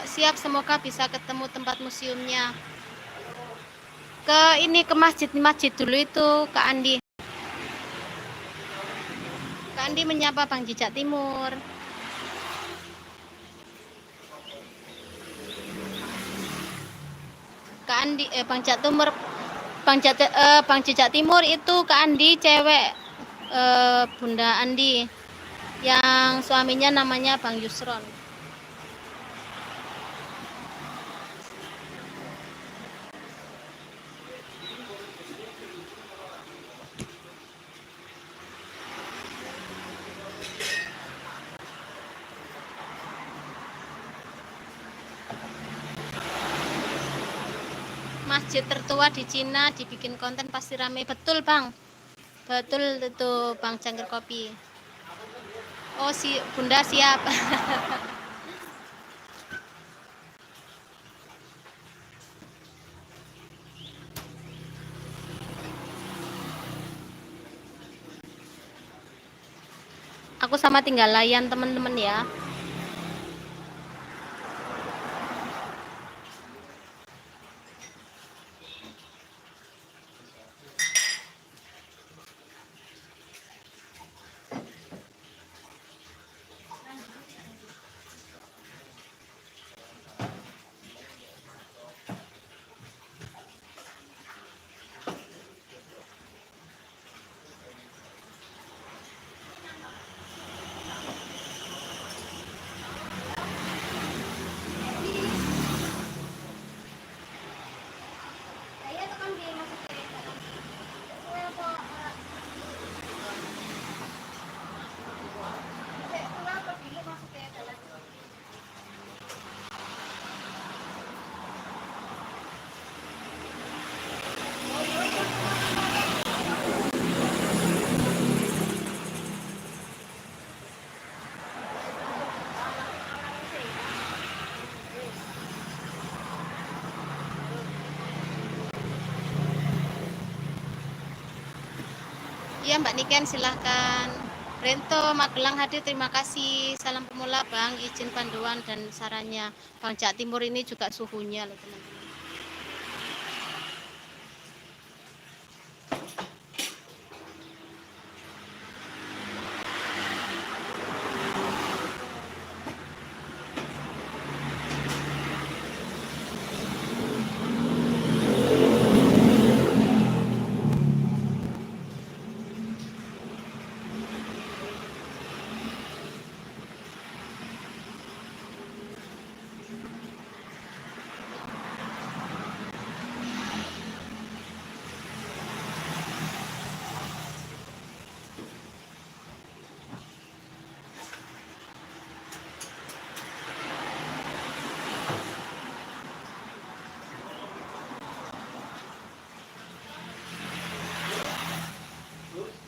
Siap, semoga bisa ketemu tempat museumnya. Ke masjid dulu itu Kak Andi. Kak Andi menyapa Bang Cicak Timur. Kak Andi Bang Cicak Timur, Bang Cicak Timur itu Kak Andi cewek, Bunda Andi yang suaminya namanya Bang Yusron. Masjid tertua di Cina dibikin konten pasti rame. Betul Bang, betul itu Bang Cangkir Kopi. Oh si Bunda siap. Aku sama tinggal layan teman-teman ya. Ya Mbak Niken silahkan. Rento Magelang hadir, terima kasih. Salam pemula Bang, izin panduan dan sarannya. Bang Jawa Timur ini juga suhunya loh teman-teman.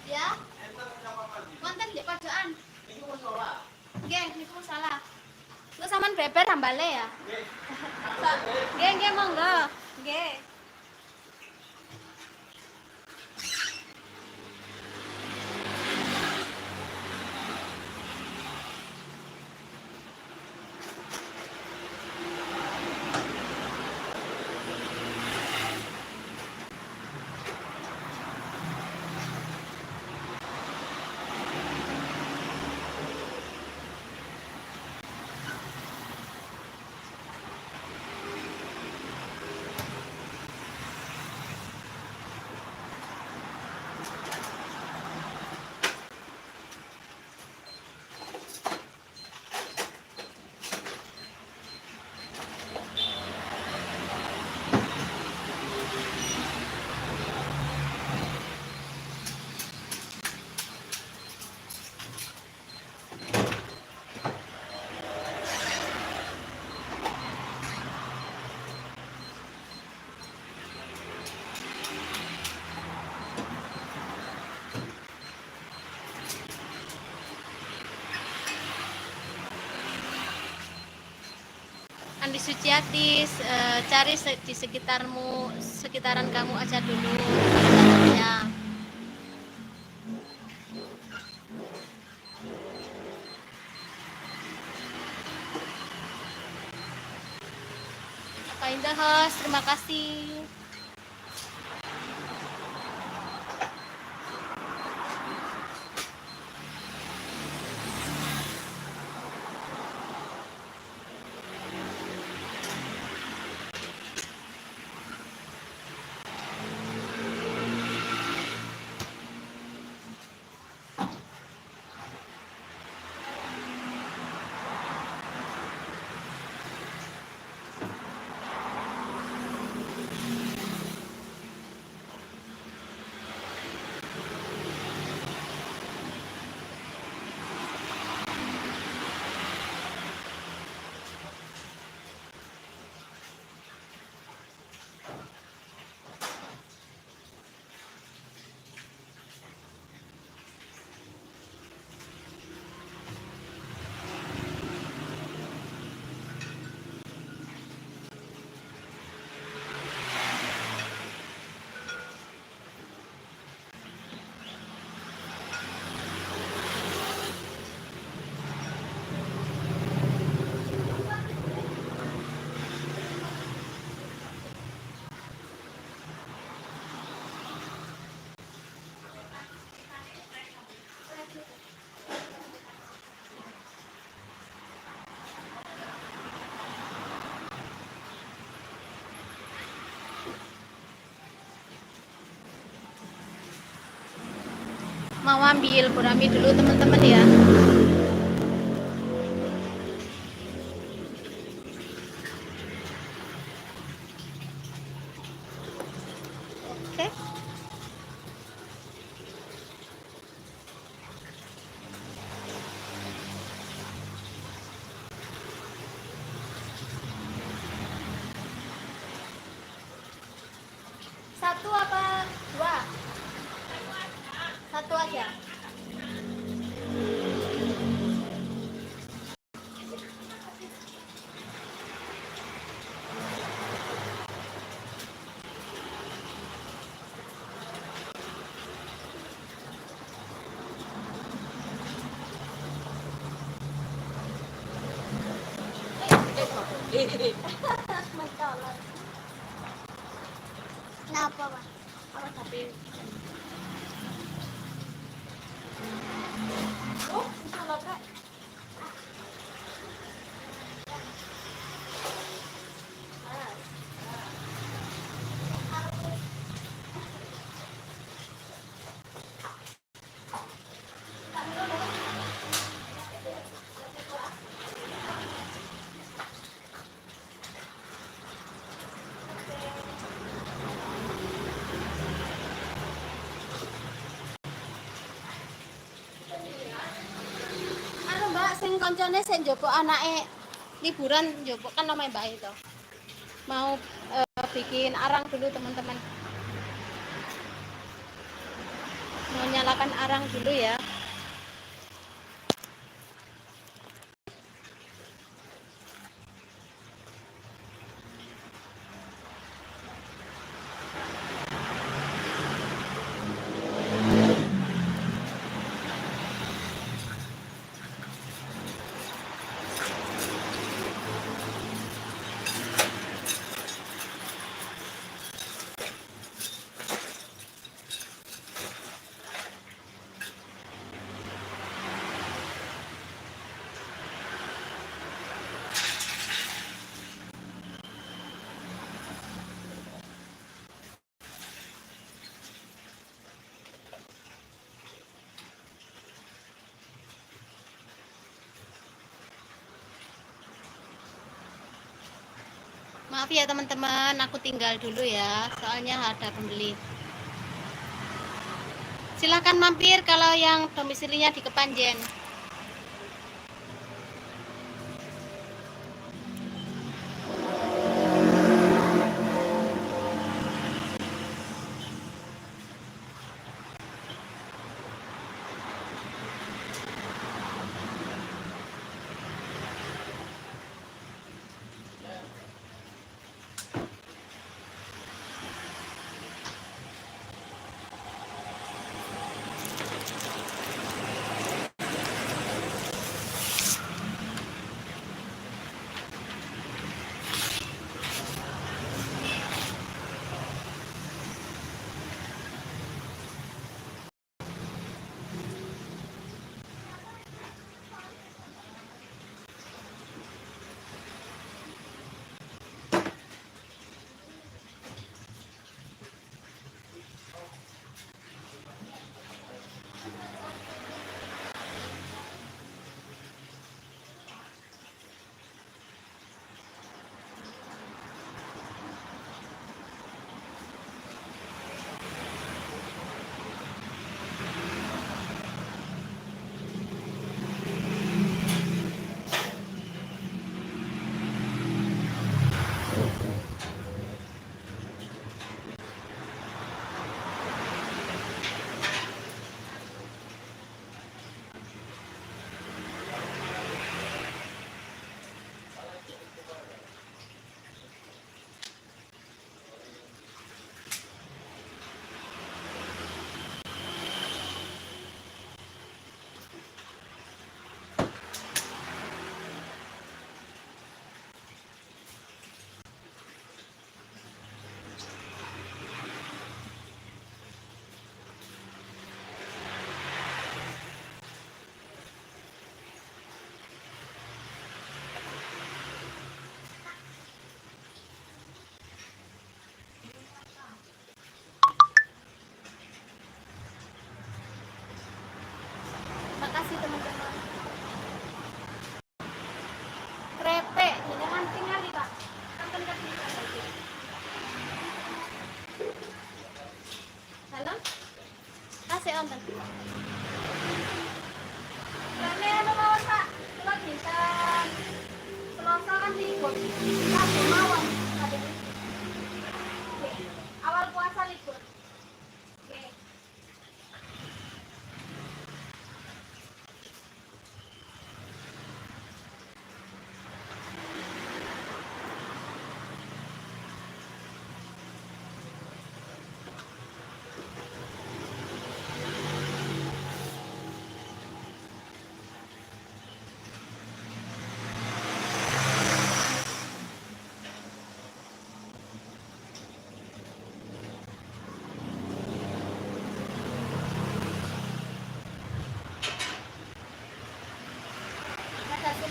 Ya, konten di pojokan. Nggih, niku salah. Lu sampean beber tambale ya? Nggih, nggih monggo. Nggih. Andi Suciati, cari di sekitaran kamu aja dulu caranya. Pak Indah Host, terima kasih. Mau ambil gurami dulu teman-teman ya. Oke. Satu apa dua? Satu aja. Mencolok. Kenapa, Pak? Apa tapi? Oh, mencolok, Kak. Anu, Mbak, sing koncone sing njupuk anake liburan njupuk kan namanya Mbak itu. Mau bikin arang dulu teman-teman. Mau nyalakan arang dulu ya. Maaf ya teman-teman, aku tinggal dulu ya, soalnya ada pembeli. Silahkan mampir kalau yang domisilinya di Kepanjen.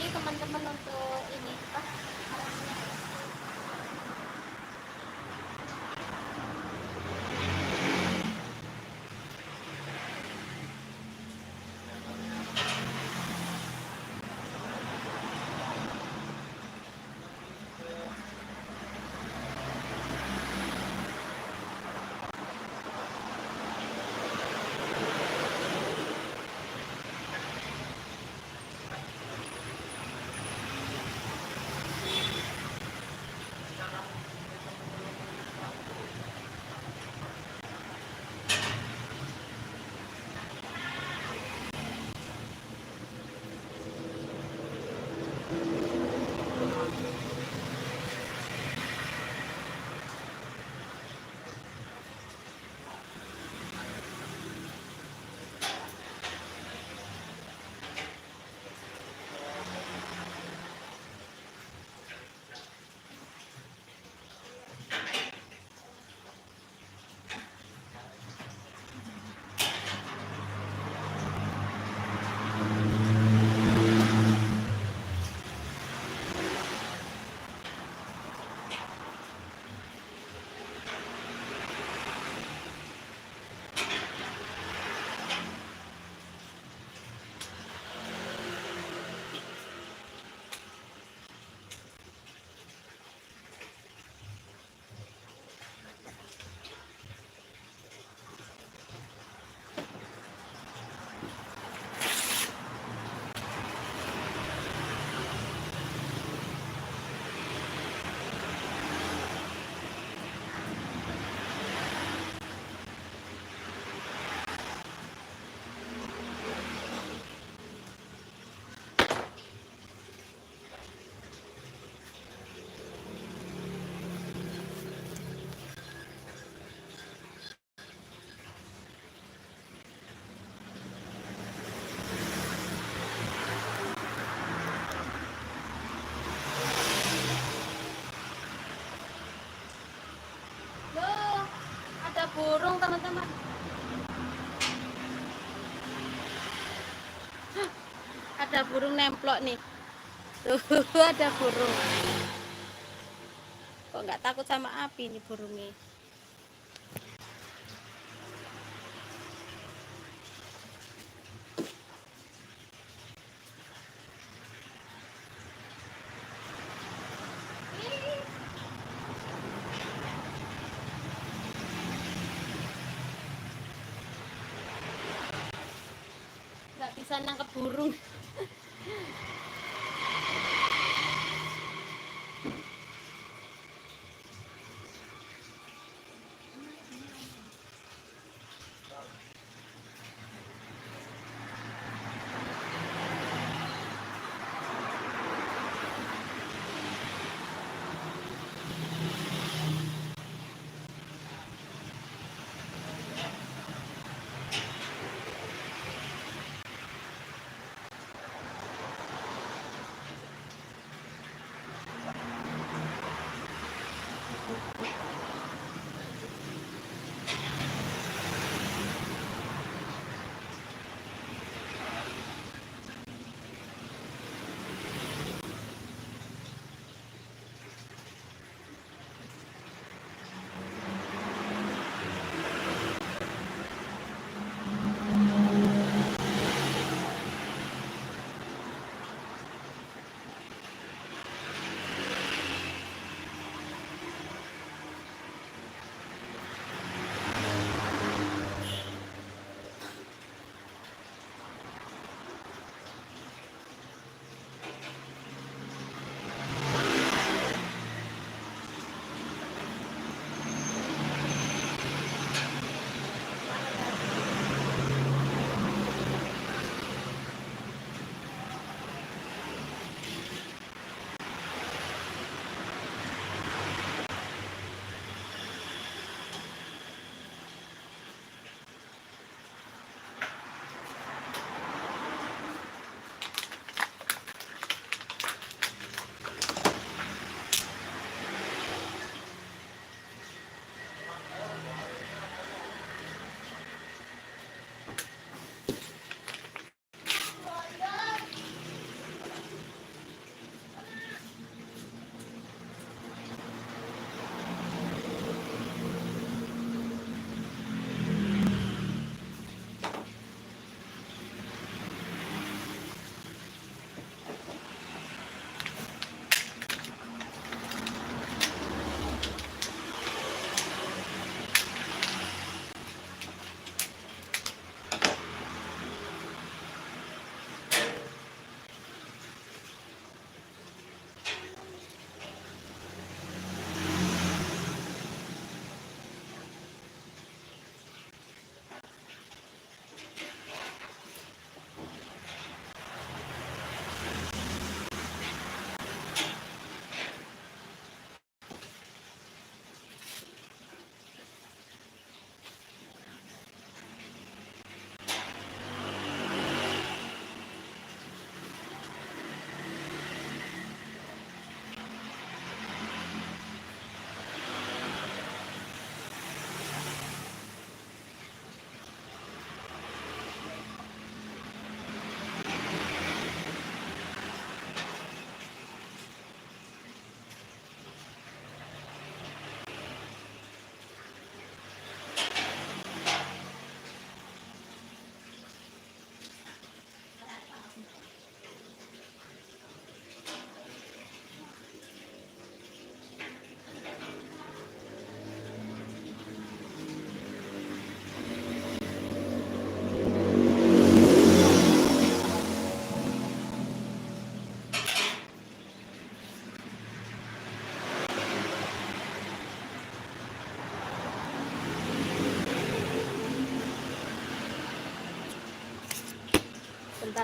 teman-teman untuk ini apa? Loh, ada burung teman-teman. Ada burung nemplok nih. Tuh, ada burung. Kok nggak takut sama api nih burungnya? Nggak bisa nangkep burung.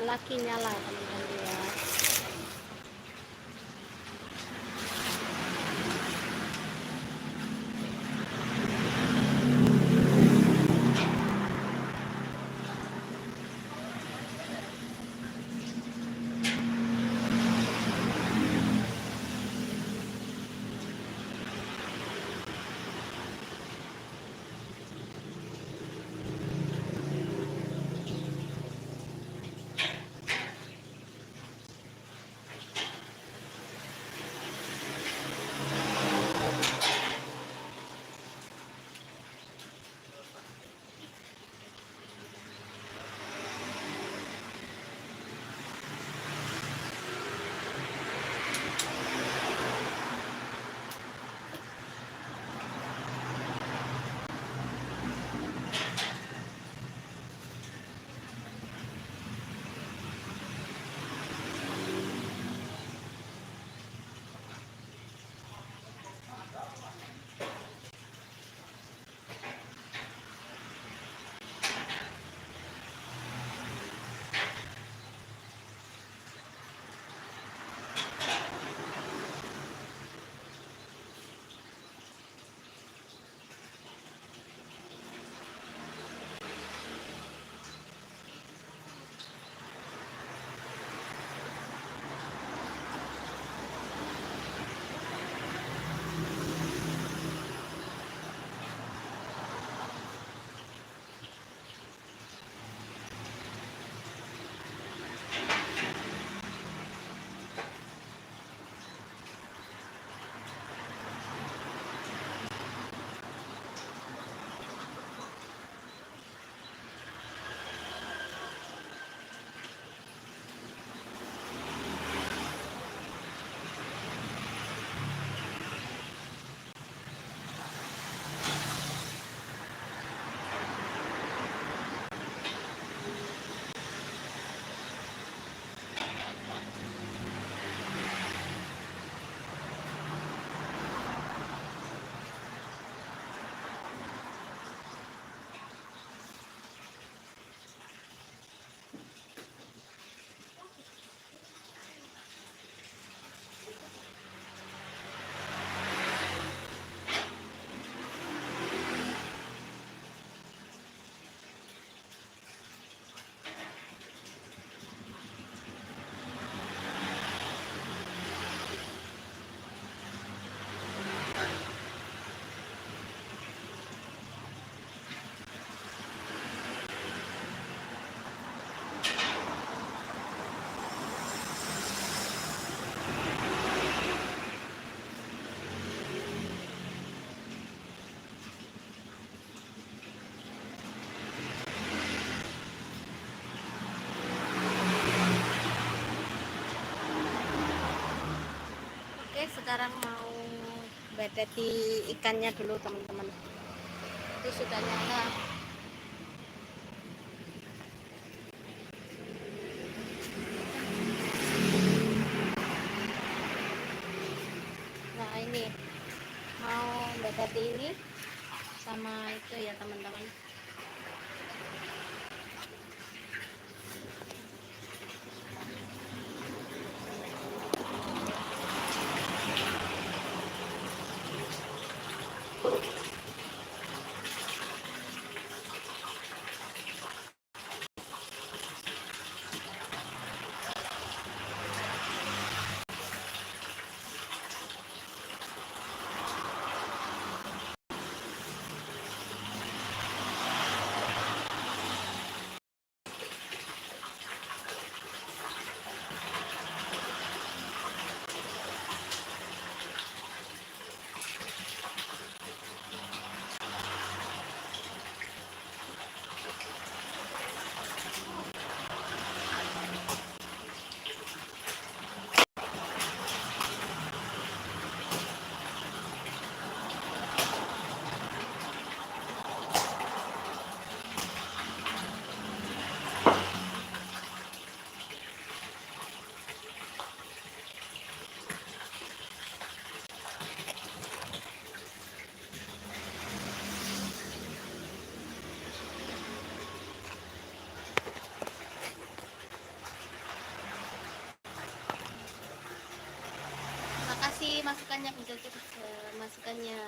lakinya lah teman-teman ya. Oke, sekarang mau bedeti ikannya dulu teman-teman. Itu sudah nyala. Nah ini mau bedeti ini sama itu ya teman-teman. masukkannya penjajah, masukkannya.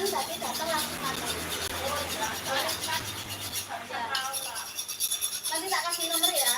tapi datang langsung makan. Nanti tak kasih nomor ya.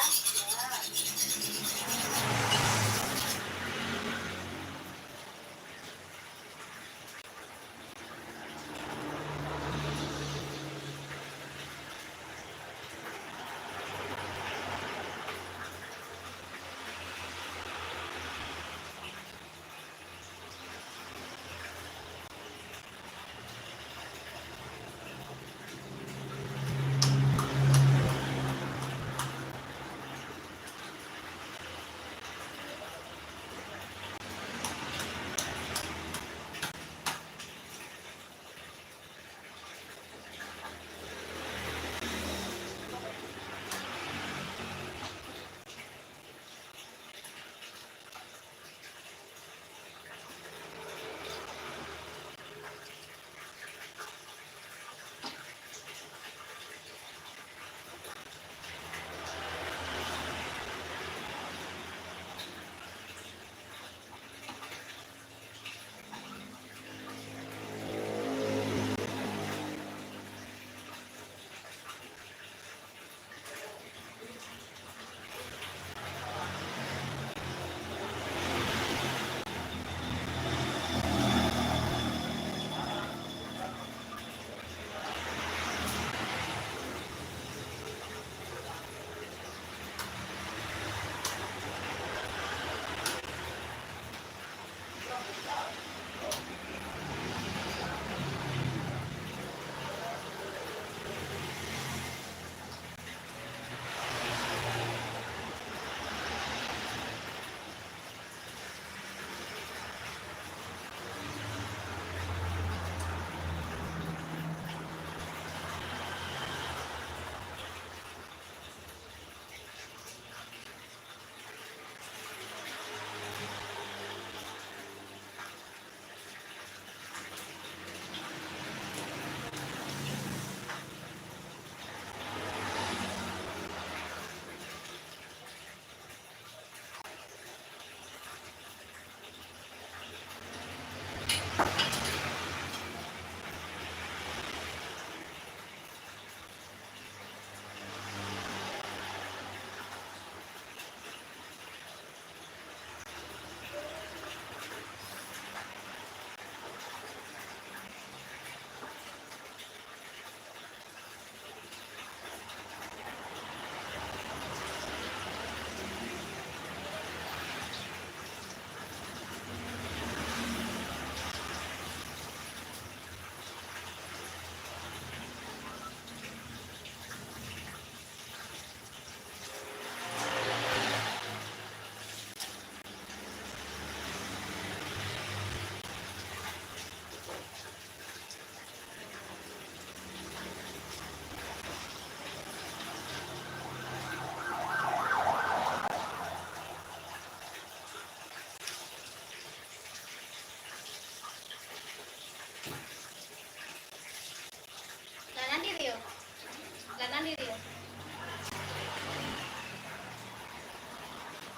Kanan diri ya.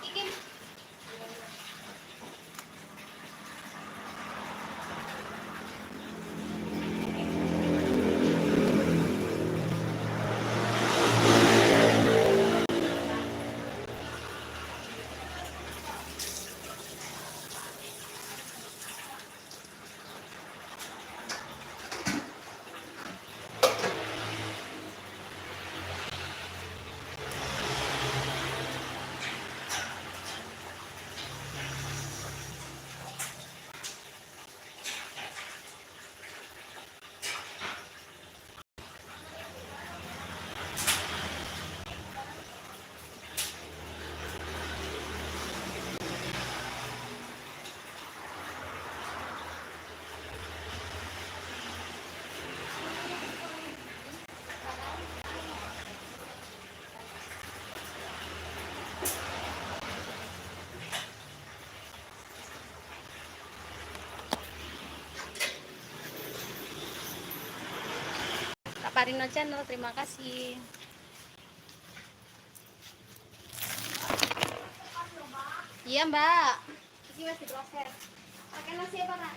Iki Kak Parino Channel, terima kasih. Iya Mbak. Ini masih proses. Pakai nasi apa Kak?